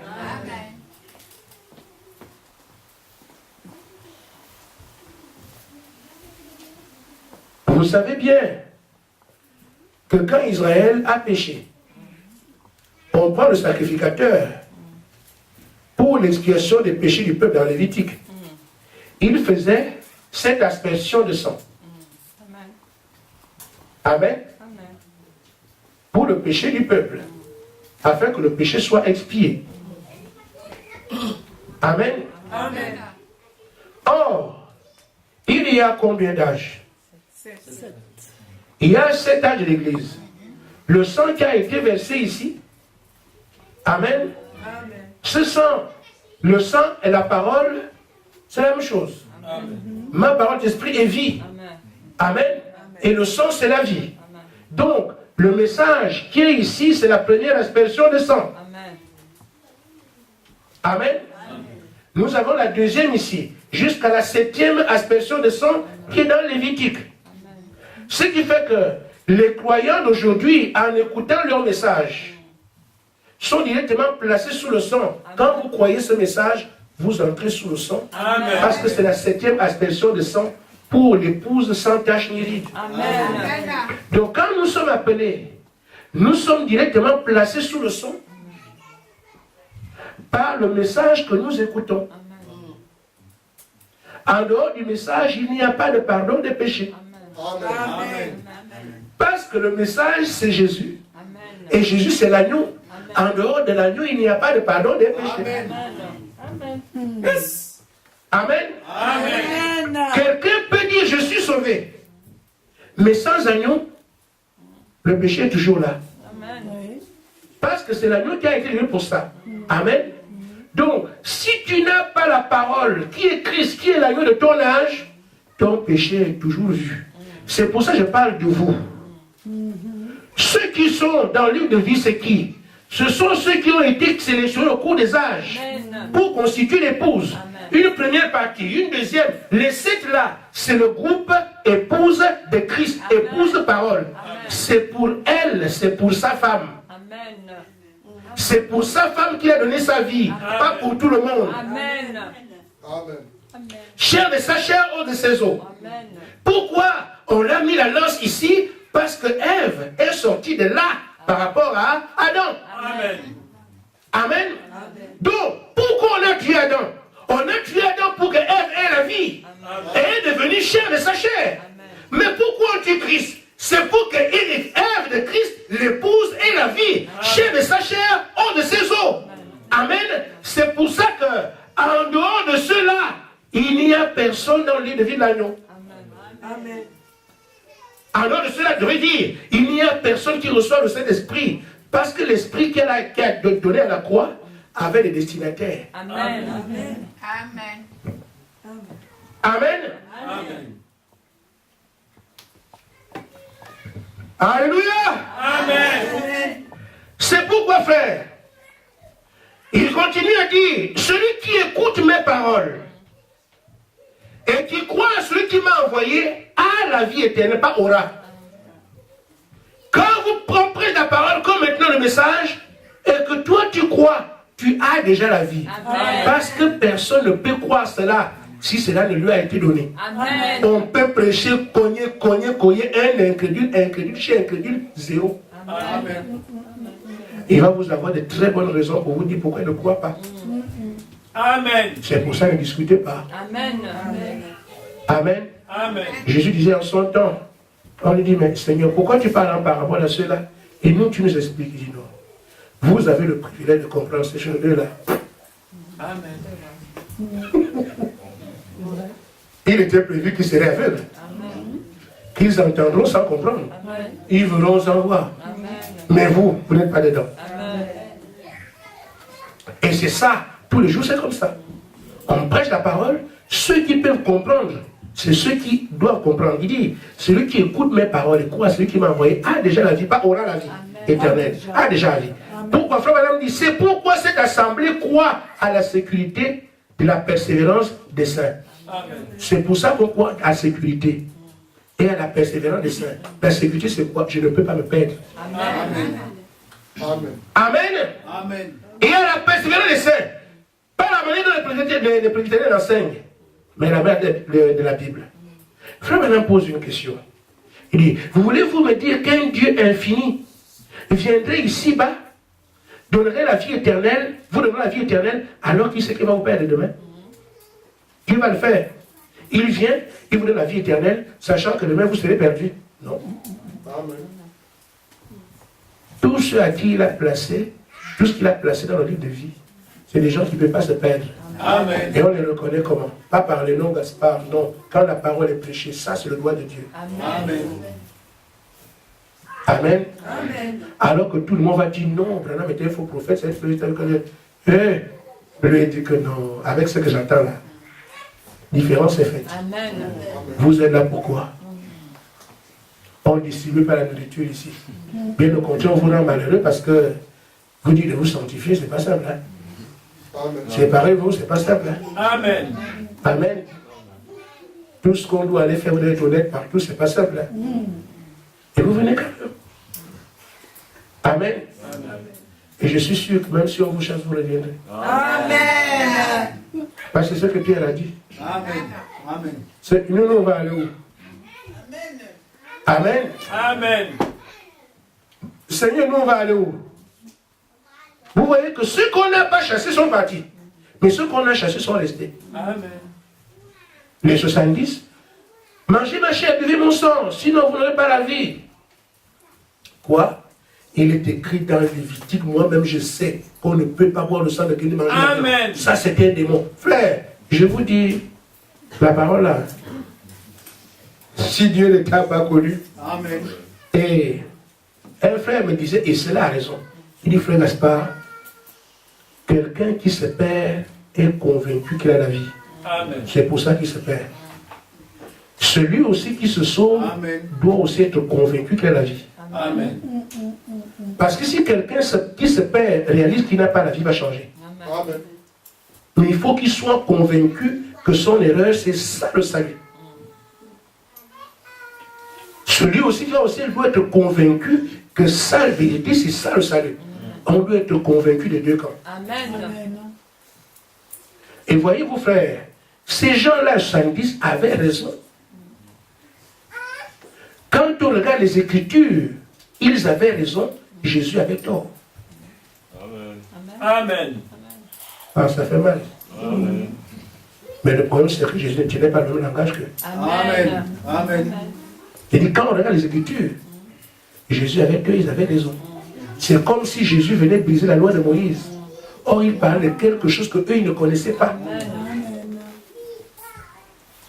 Vous savez bien que quand Israël a péché, on prend le sacrificateur pour l'expiation des péchés du peuple dans Lévitique. Il faisait cette aspersion de sang. Amen. Amen. Amen. Pour le péché du peuple, afin que le péché soit expié. Amen. Amen. Or, il y a combien d'âges? Il y a 7 âges de l'Église. Le sang qui a été versé ici, Amen. Ce sang, le sang et la parole, c'est la même chose. Ma parole d'esprit est vie. Amen. Et le sang, c'est la vie. Donc, le message qui est ici, c'est la première aspersion de sang. Amen. Nous avons la deuxième ici, jusqu'à la 7e aspersion de sang qui est dans Lévitique. Ce qui fait que les croyants d'aujourd'hui, en écoutant leur message, sont directement placés sous le sang. Quand vous croyez ce message, vous entrez sous le sang. Amen. Parce que c'est la 7e aspersion de sang pour l'épouse sans tache ni ride. Donc quand nous sommes appelés, nous sommes directement placés sous le sang par le message que nous écoutons. En dehors du message, il n'y a pas de pardon des péchés. Amen. Parce que le message, c'est Jésus. Et Jésus, c'est l'agneau. En dehors de l'agneau, il n'y a pas de pardon des péchés. Amen. Amen. Quelqu'un peut dire, je suis sauvé. Mais sans agneau, le péché est toujours là. Parce que c'est l'agneau qui a été livré pour ça. Amen. Donc, si tu n'as pas la parole, qui est Christ, qui est l'agneau de ton âge, ton péché est toujours vu. C'est pour ça que je parle de vous. Ceux qui sont dans le livre de vie, c'est qui? Ce sont ceux qui ont été sélectionnés au cours des âges pour constituer l'épouse. Une première partie, une deuxième. Les 7 là, c'est le groupe épouse de Christ, épouse de parole. C'est pour elle, c'est pour sa femme. C'est pour sa femme qu'il a donné sa vie, pas pour tout le monde. Amen. Chair de sa chair, eau de ses eaux. Pourquoi on a mis la lance ici? Parce que Ève est sortie de là par rapport à Adam. Amen. Amen. Donc, pourquoi on a tué Adam? On a tué Adam pour que Ève ait la vie. Et est devenue chair de sa chair. Mais pourquoi on tue Christ? C'est pour que Ève de Christ, l'épouse, ait la vie. Chair de sa chair, eau de ses os. Amen. C'est pour ça que, en dehors de cela, il n'y a personne dans le lit de vie de l'agneau. Amen. En dehors de cela, je veux dire, il n'y a personne qui reçoit le Saint-Esprit. Parce que l'Esprit qui a donné à la croix avait des destinataires. Amen. Amen. Amen. Amen. Alléluia. Amen. C'est pourquoi, frère, il continue à dire, celui qui écoute mes paroles et qui croit à celui qui m'a envoyé a la vie éternelle, pas aura. Quand vous comprenez la parole comme maintenant le message, et que toi tu crois, tu as déjà la vie. Amen. Parce que personne ne peut croire cela si cela ne lui a été donné. Amen. On peut prêcher, cogner, un incrédule, chez incrédule, 0. Amen. Il va vous avoir de très bonnes raisons pour vous dire pourquoi il ne croit pas. Amen. C'est pour ça que ne discutez pas. Amen. Amen. Amen. Jésus disait en son temps, on lui dit, mais Seigneur, pourquoi tu parles en parabole à ceux-là? Et nous, tu nous expliques. Il dit non. Vous avez le privilège de comprendre ces choses-là. Amen. Il était prévu qu'ils seraient aveugles. Qu'ils entendront sans comprendre. Ils verront sans voir. Mais vous n'êtes pas dedans. Et c'est ça, tous les jours c'est comme ça. On prêche la parole, ceux qui peuvent comprendre, c'est ceux qui doivent comprendre. Il dit, celui qui écoute mes paroles et croit à celui qui m'a envoyé a déjà la vie, pas aura la vie éternelle, a déjà la vie. Pourquoi frère Madame dit, c'est pourquoi cette assemblée croit à la sécurité de la persévérance des saints. C'est pour ça qu'on croit à la sécurité et à la persévérance des saints. La sécurité c'est quoi? Je ne peux pas me perdre. Amen. Amen. Amen. Amen. Et à la persévérance des saints. Pas la manière dont les prédicateurs enseignent, mais la manière de la Bible. Frère Madame pose une question. Il dit, voulez-vous me dire qu'un Dieu infini viendrait ici-bas donnerait la vie éternelle, vous donnerez la vie éternelle, alors qu'il sait qu'il va vous perdre demain. Qui va le faire? Il vient, il vous donne la vie éternelle, sachant que demain vous serez perdu. Non. Amen. Tout ce à qui il a placé, tout ce qu'il a placé dans le livre de vie, c'est des gens qui ne peuvent pas se perdre. Amen. Et on les reconnaît comment? Pas par les noms Gaspard, non. Quand la parole est prêchée, ça c'est le doigt de Dieu. Amen. Amen. Amen. Alors que tout le monde va dire non, Branham était un faux prophète, c'est un faux prophète. Lui dit que non, avec ce que j'entends là, différence est faite. Amen. Vous êtes là pourquoi? On ne distribue pas la nourriture ici. Bien au contraire, on vous rend malheureux parce que vous dites de vous sanctifier, c'est pas simple. Hein? Séparez-vous, c'est pas simple. Hein? Amen. Amen. Tout ce qu'on doit aller faire, vous devez être honnête partout, c'est pas simple. Hein? Et vous venez quand même. Amen. Et je suis sûr que même si on vous chasse, vous reviendrez. Amen. Parce que c'est ce que Pierre a dit. Amen. Amen. Nous, on va aller où? Amen. Amen. Seigneur, nous, on va aller où? Vous voyez que ceux qu'on n'a pas chassés sont partis. Mais ceux qu'on a chassés sont restés. Amen. Les 70. Mangez ma chair, buvez mon sang, sinon vous n'aurez pas la vie. Quoi? Il est écrit dans Lévitique, moi-même je sais qu'on ne peut pas boire le sang de Christ manger. Amen. Ça c'était un démon. Frère, je vous dis, la parole là, si Dieu ne t'a pas connu, Amen. et un frère me disait, et cela a raison, il dit, frère Gaspard, quelqu'un qui se perd est convaincu qu'il a la vie. Amen. C'est pour ça qu'il se perd. Celui aussi qui se sauve Amen. doit aussi être convaincu qu'il a la vie. Amen. Parce que si quelqu'un qui se perd réalise qu'il n'a pas la vie, il va changer. Amen. Mais il faut qu'il soit convaincu que son erreur, c'est ça le salut. Celui aussi qui doit être convaincu que sa vérité, c'est ça le salut. On doit être convaincu des deux camps. Amen. Et voyez-vous, frères, ces gens-là, 70, avaient raison. Quand on regarde les Écritures, ils avaient raison, Jésus avait tort. Amen. Ah, ça fait mal. Amen. Mais le problème, c'est que Jésus ne tenait pas le même langage que. Amen. Amen. Il dit, quand on regarde les Écritures, Jésus avait tort, ils avaient raison. C'est comme si Jésus venait briser la loi de Moïse. Or, il parlait de quelque chose que eux, ils ne connaissaient pas.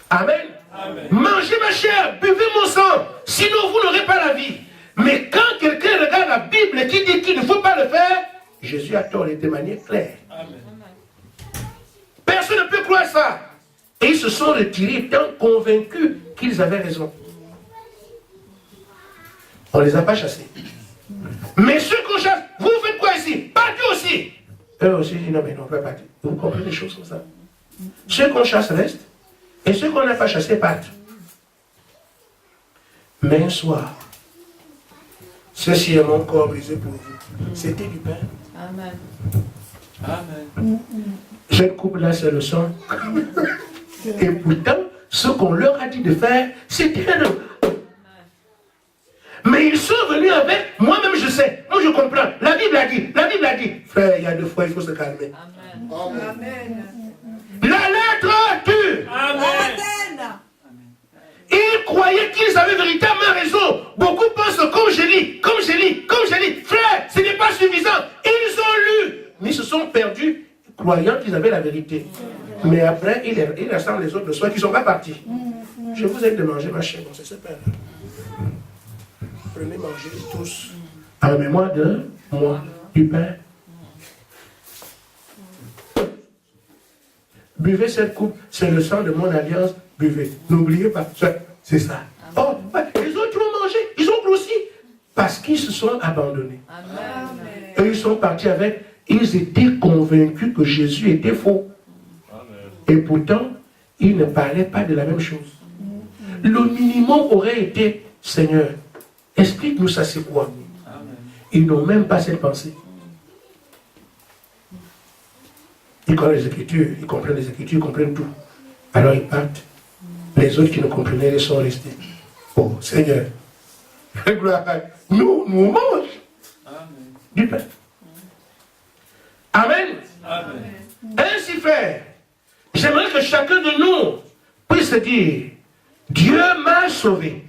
Amen. Amen. Mangez ma chair, buvez mon sang, sinon vous n'aurez pas la vie. Mais quand quelqu'un regarde la Bible et qui dit qu'il ne faut pas le faire, Jésus a tort de manière claire. Amen. Personne ne peut croire ça. Et ils se sont retirés étant convaincus qu'ils avaient raison. On ne les a pas chassés. Mais ceux qu'on chasse, vous faites quoi ici? Partez aussi. Eux aussi disent non, mais non, on ne peut pas partir. Vous comprenez les choses comme ça? Ceux qu'on chasse restent. Et ceux qu'on n'a pas chassés partent. Mais un soir, ceci est mon corps brisé pour vous. C'était du pain. Amen. Amen. Cette coupe-là, c'est le sang. Et pourtant, ce qu'on leur a dit de faire, c'était un homme. Mais ils sont venus avec, moi-même je sais, moi je comprends. La Bible a dit, la Bible a dit. Frère, il y a 2 fois, il faut se calmer. Amen. Amen. La lettre tue. Amen. Ils croyaient qu'ils avaient véritablement raison. Beaucoup pensent comme je lis, comme je lis, comme je lis. Frère, ce n'est pas suffisant. Ils ont lu, mais ils se sont perdus, croyant qu'ils avaient la vérité. Mais après, ils rassemblent les autres le soir qui ne sont pas partis. Je vous aide de manger ma chair, bon, c'est ce pain. Prenez, mangez tous. À la mémoire de moi, du pain. Buvez cette coupe, c'est le sang de mon alliance, buvez. N'oubliez pas, c'est ça. Oh, les autres ont mangé, ils ont grossi. Parce qu'ils se sont abandonnés. Amen. Et ils sont partis avec, ils étaient convaincus que Jésus était faux. Et pourtant, ils ne parlaient pas de la même chose. Le minimum aurait été, Seigneur, explique-nous ça c'est quoi. Ils n'ont même pas cette pensée. Ils connaissent les Écritures, ils comprennent les Écritures, ils comprennent tout. Alors ils partent. Les autres qui ne comprenaient, ils sont restés. Oh Seigneur, nous mangeons du pain. Amen. Amen. Ainsi fait, j'aimerais que chacun de nous puisse se dire, Dieu m'a sauvé.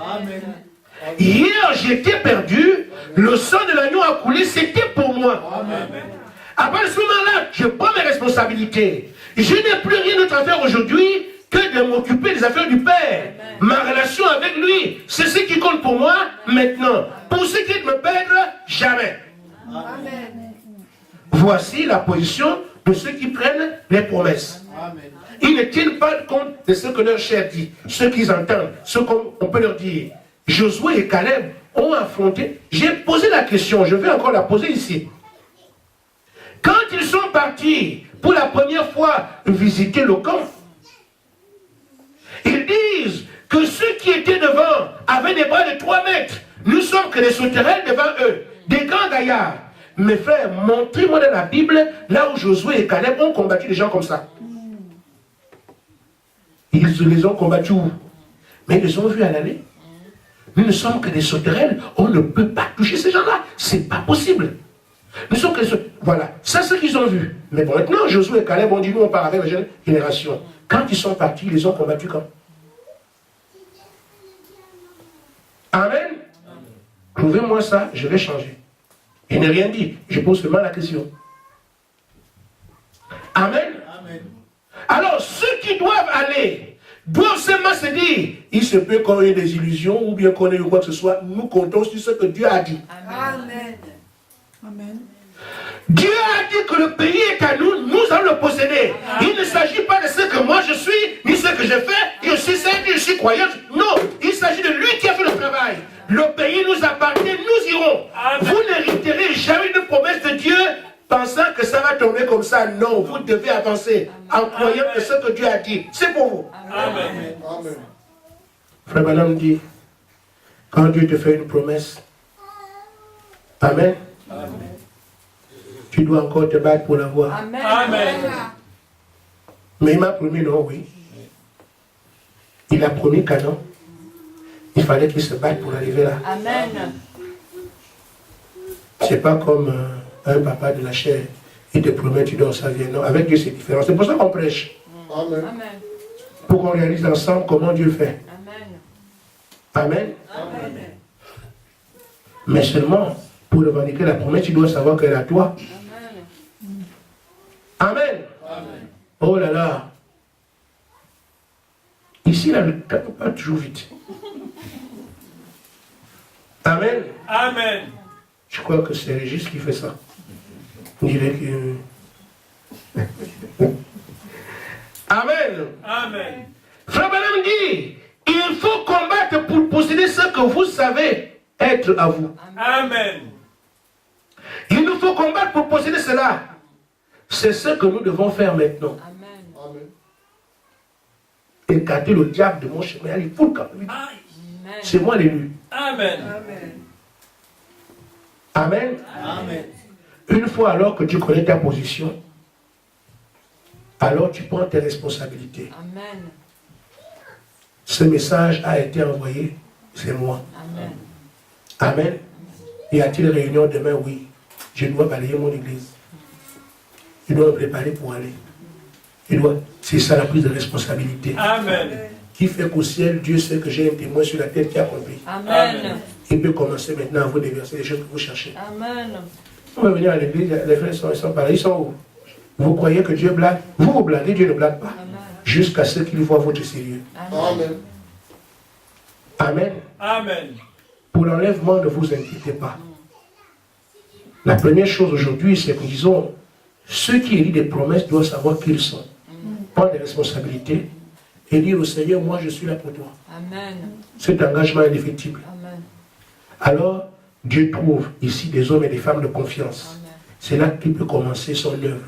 Amen. Hier, j'étais perdu, le sang de l'agneau a coulé, c'était pour moi. Amen. À partir de ce moment-là, je prends mes responsabilités. Je n'ai plus rien d'autre à faire aujourd'hui que de m'occuper des affaires du Père. Ma relation avec lui, c'est ce qui compte pour moi maintenant. Pour ce qui est de me perdre, jamais. Amen. Voici la position de ceux qui prennent les promesses. Amen. Ils ne tiennent pas compte de ce que leur chair dit, ce qu'ils entendent, ce qu'on peut leur dire. Josué et Caleb ont affronté. J'ai posé la question, je vais encore la poser ici. Quand ils sont partis pour la première fois visiter le camp, ils disent que ceux qui étaient devant avaient des bras de 3 mètres. Nous sommes que des sauterelles devant eux, des grands gaillards. Mes frères, montrez-moi dans la Bible là où Josué et Caleb ont combattu des gens comme ça. Ils les ont combattus où? Mais ils les ont vus à l'aller. Nous ne sommes que des sauterelles, on ne peut pas toucher ces gens-là. C'est pas possible. Nous sommes que des sauterelles. Voilà, ça c'est ce qu'ils ont vu. Mais bon, maintenant, Josué et Caleb ont dit, nous on part avec la jeune génération. Quand ils sont partis, ils les ont combattus quand? Amen. Prouvez-moi ça, je vais changer. Je n'ai rien dit, je pose seulement la question. Amen. Amen. Alors, ceux qui doivent aller, doivent seulement se dire, il se peut qu'on ait des illusions ou bien qu'on ait quoi que ce soit, nous comptons sur ce que Dieu a dit. Amen. Amen. Dieu a dit que le pays est à nous, nous allons le posséder. Il ne s'agit pas de ce que moi je suis, ni ce que je fais, je suis saint, je suis croyant. Non, il s'agit de lui qui a fait le travail. Le pays nous appartient, nous irons. Vous n'hériterez jamais une promesse de Dieu pensant que ça va tomber comme ça. Non, vous devez avancer en croyant que ce que Dieu a dit, c'est pour vous. Amen. Amen. Frère Branham dit, quand Dieu te fait une promesse, Amen, Amen. tu dois encore te battre pour l'avoir. Amen. Amen. Mais il m'a promis non, oui. Il a promis qu'à non. Il fallait qu'il se batte pour arriver là. Amen. C'est pas comme un papa de la chair. Il te promet, tu donnes sa vie. Non, avec Dieu c'est différent. C'est pour ça qu'on prêche. Amen. Amen. Pour qu'on réalise ensemble comment Dieu fait. Amen. Amen. Amen. Mais seulement, pour revendiquer la promesse, tu dois savoir qu'elle est à toi. Amen. Amen. Oh là là. Ici, là, le temps pas toujours vite. Amen. Amen. Je crois que c'est Régis qui fait ça. On dirait que... Amen. Amen. Frère Branham dit, il faut combattre pour posséder ce que vous savez être à vous. Amen. Il nous faut combattre pour posséder cela. C'est ce que nous devons faire maintenant. Amen. Amen. Écarter le diable de mon chemin. Allez, faut le camp. Aïe. C'est moi l'élu. Amen. Amen. Amen. Amen. Une fois alors que tu connais ta position, alors tu prends tes responsabilités. Amen. Ce message a été envoyé, c'est moi. Amen. Amen. Y a-t-il réunion demain? Oui. Je dois balayer mon église. Je dois me préparer pour aller. C'est ça la prise de responsabilité. Amen. Qui fait qu'au ciel, Dieu sait que j'ai un témoin sur la tête qui a compris. Amen. Il peut commencer maintenant à vous déverser les choses que vous cherchez. Amen. Vous pouvez venir à l'église, les frères ils sont pareils, ils sont où? Vous croyez que Dieu blague? Vous blaguez, Dieu ne blague pas. Amen. Jusqu'à ce qu'il voit votre sérieux. Amen. Amen. Amen. Pour l'enlèvement, ne vous inquiétez pas. La première chose aujourd'hui, c'est que disons, ceux qui élisent des promesses doivent savoir qui ils sont. Prendre des responsabilités et dire au Seigneur, moi je suis là pour toi. Amen. Cet engagement est indéfectible. Amen. Alors, Dieu trouve ici des hommes et des femmes de confiance. Amen. C'est là qu'il peut commencer son œuvre.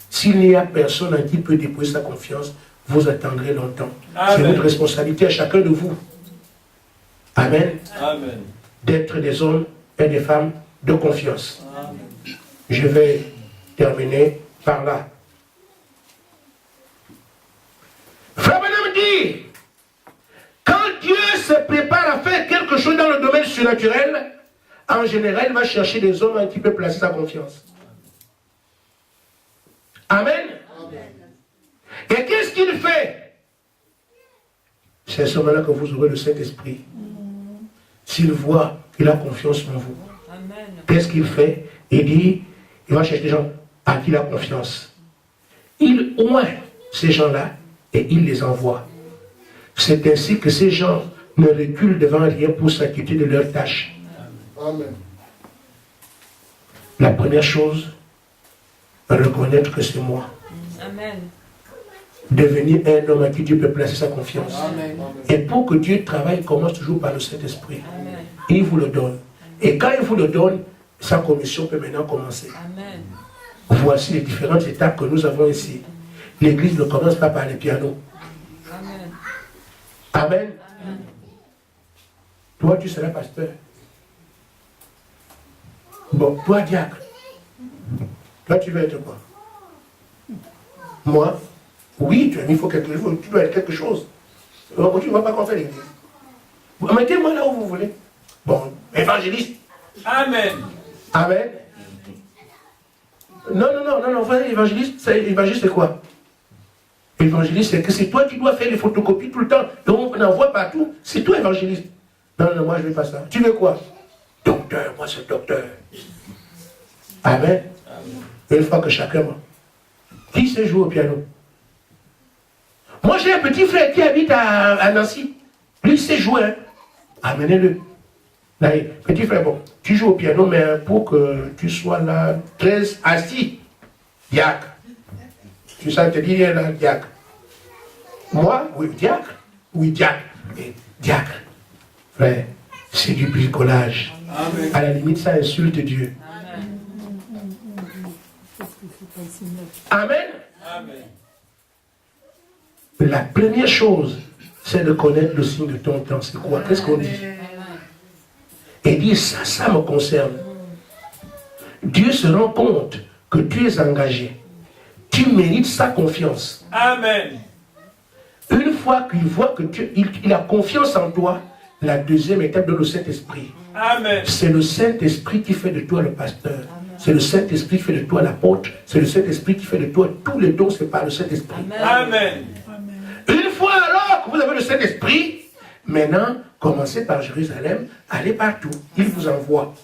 S'il n'y a personne en qui peut déposer sa confiance, vous attendrez longtemps. C'est Amen. votre responsabilité à chacun de vous. Amen. Amen. D'être des hommes et des femmes de confiance. Amen. Je vais terminer par là. Frère Branham dit, quand Dieu se prépare à faire quelque chose dans le domaine surnaturel, en général, il va chercher des hommes en qui peut placer sa confiance. Amen. Et qu'est-ce qu'il fait? C'est à ce moment-là que vous aurez le Saint-Esprit. S'il voit qu'il a confiance en vous. Qu'est-ce qu'il fait? Il dit, il va chercher des gens à qui il a confiance. Il oint ces gens-là et il les envoie. C'est ainsi que ces gens ne reculent devant rien pour s'acquitter de leurs tâches. Amen. La première chose, reconnaître que c'est moi. Amen. Devenir un homme à qui Dieu peut placer sa confiance. Amen. Et pour que Dieu travaille, il commence toujours par le Saint-Esprit. Amen. Il vous le donne. Et quand il vous le donne, sa commission peut maintenant commencer. Amen. Voici les différentes étapes que nous avons ici. L'église ne commence pas par les pianos. Amen. Amen. Toi, tu seras pasteur. Bon, toi, diacre. Toi, tu veux être quoi? Moi? Oui, il faut quelque chose. Tu dois être quelque chose. Tu ne vois pas qu'on fait l'église. Mettez-moi là où vous voulez. Bon, évangéliste. Amen. Amen. Non, vous savez, évangéliste, c'est quoi? Évangéliste, c'est que c'est toi qui dois faire les photocopies tout le temps. Donc on envoie partout. C'est toi évangéliste. Non, moi je ne veux pas ça. Tu veux quoi? Docteur, moi c'est docteur. Amen. Une fois que chacun... Qui sait jouer au piano? Moi j'ai un petit frère qui habite à Nancy. Lui il sait jouer. Hein? Amenez-le. Petit frère, bon, tu joues au piano, mais pour que tu sois là, très assis, diacre. Tu sais, te dire là, diacre. Moi, oui, diacre. Oui, diacre. Et diacre. Frère, c'est du bricolage. Amen. À la limite, ça insulte Dieu. Amen. Amen. La première chose, c'est de connaître le signe de ton temps. C'est quoi? Qu'est-ce qu'on dit? Et dit, ça me concerne. Dieu se rend compte que tu es engagé. Tu mérites sa confiance. Amen. Une fois qu'il voit que il a confiance en toi, la deuxième étape de le Saint-Esprit. Amen. C'est le Saint-Esprit qui fait de toi le pasteur. C'est le Saint-Esprit qui fait de toi l'apôtre. C'est le Saint-Esprit qui fait de toi tous les dons, c'est par le Saint-Esprit. Amen. Une fois alors que vous avez le Saint-Esprit, maintenant, commencez par Jérusalem, allez partout. Il vous envoie.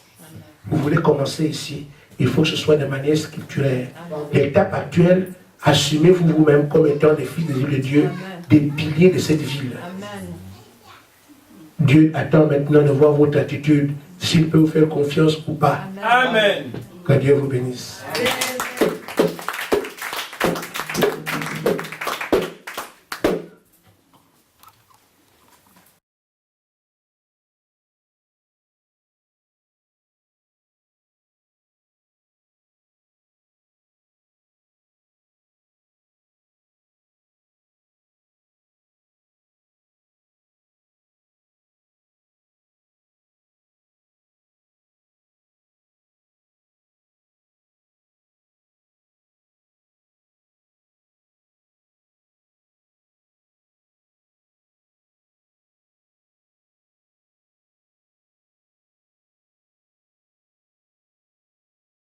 Vous voulez commencer ici, il faut que ce soit de manière scripturaire. L'étape actuelle, assumez-vous vous-même comme étant des fils de Dieu, des piliers de cette ville. Dieu attend maintenant de voir votre attitude, s'il peut vous faire confiance ou pas. Amen. Que Dieu vous bénisse. Amen.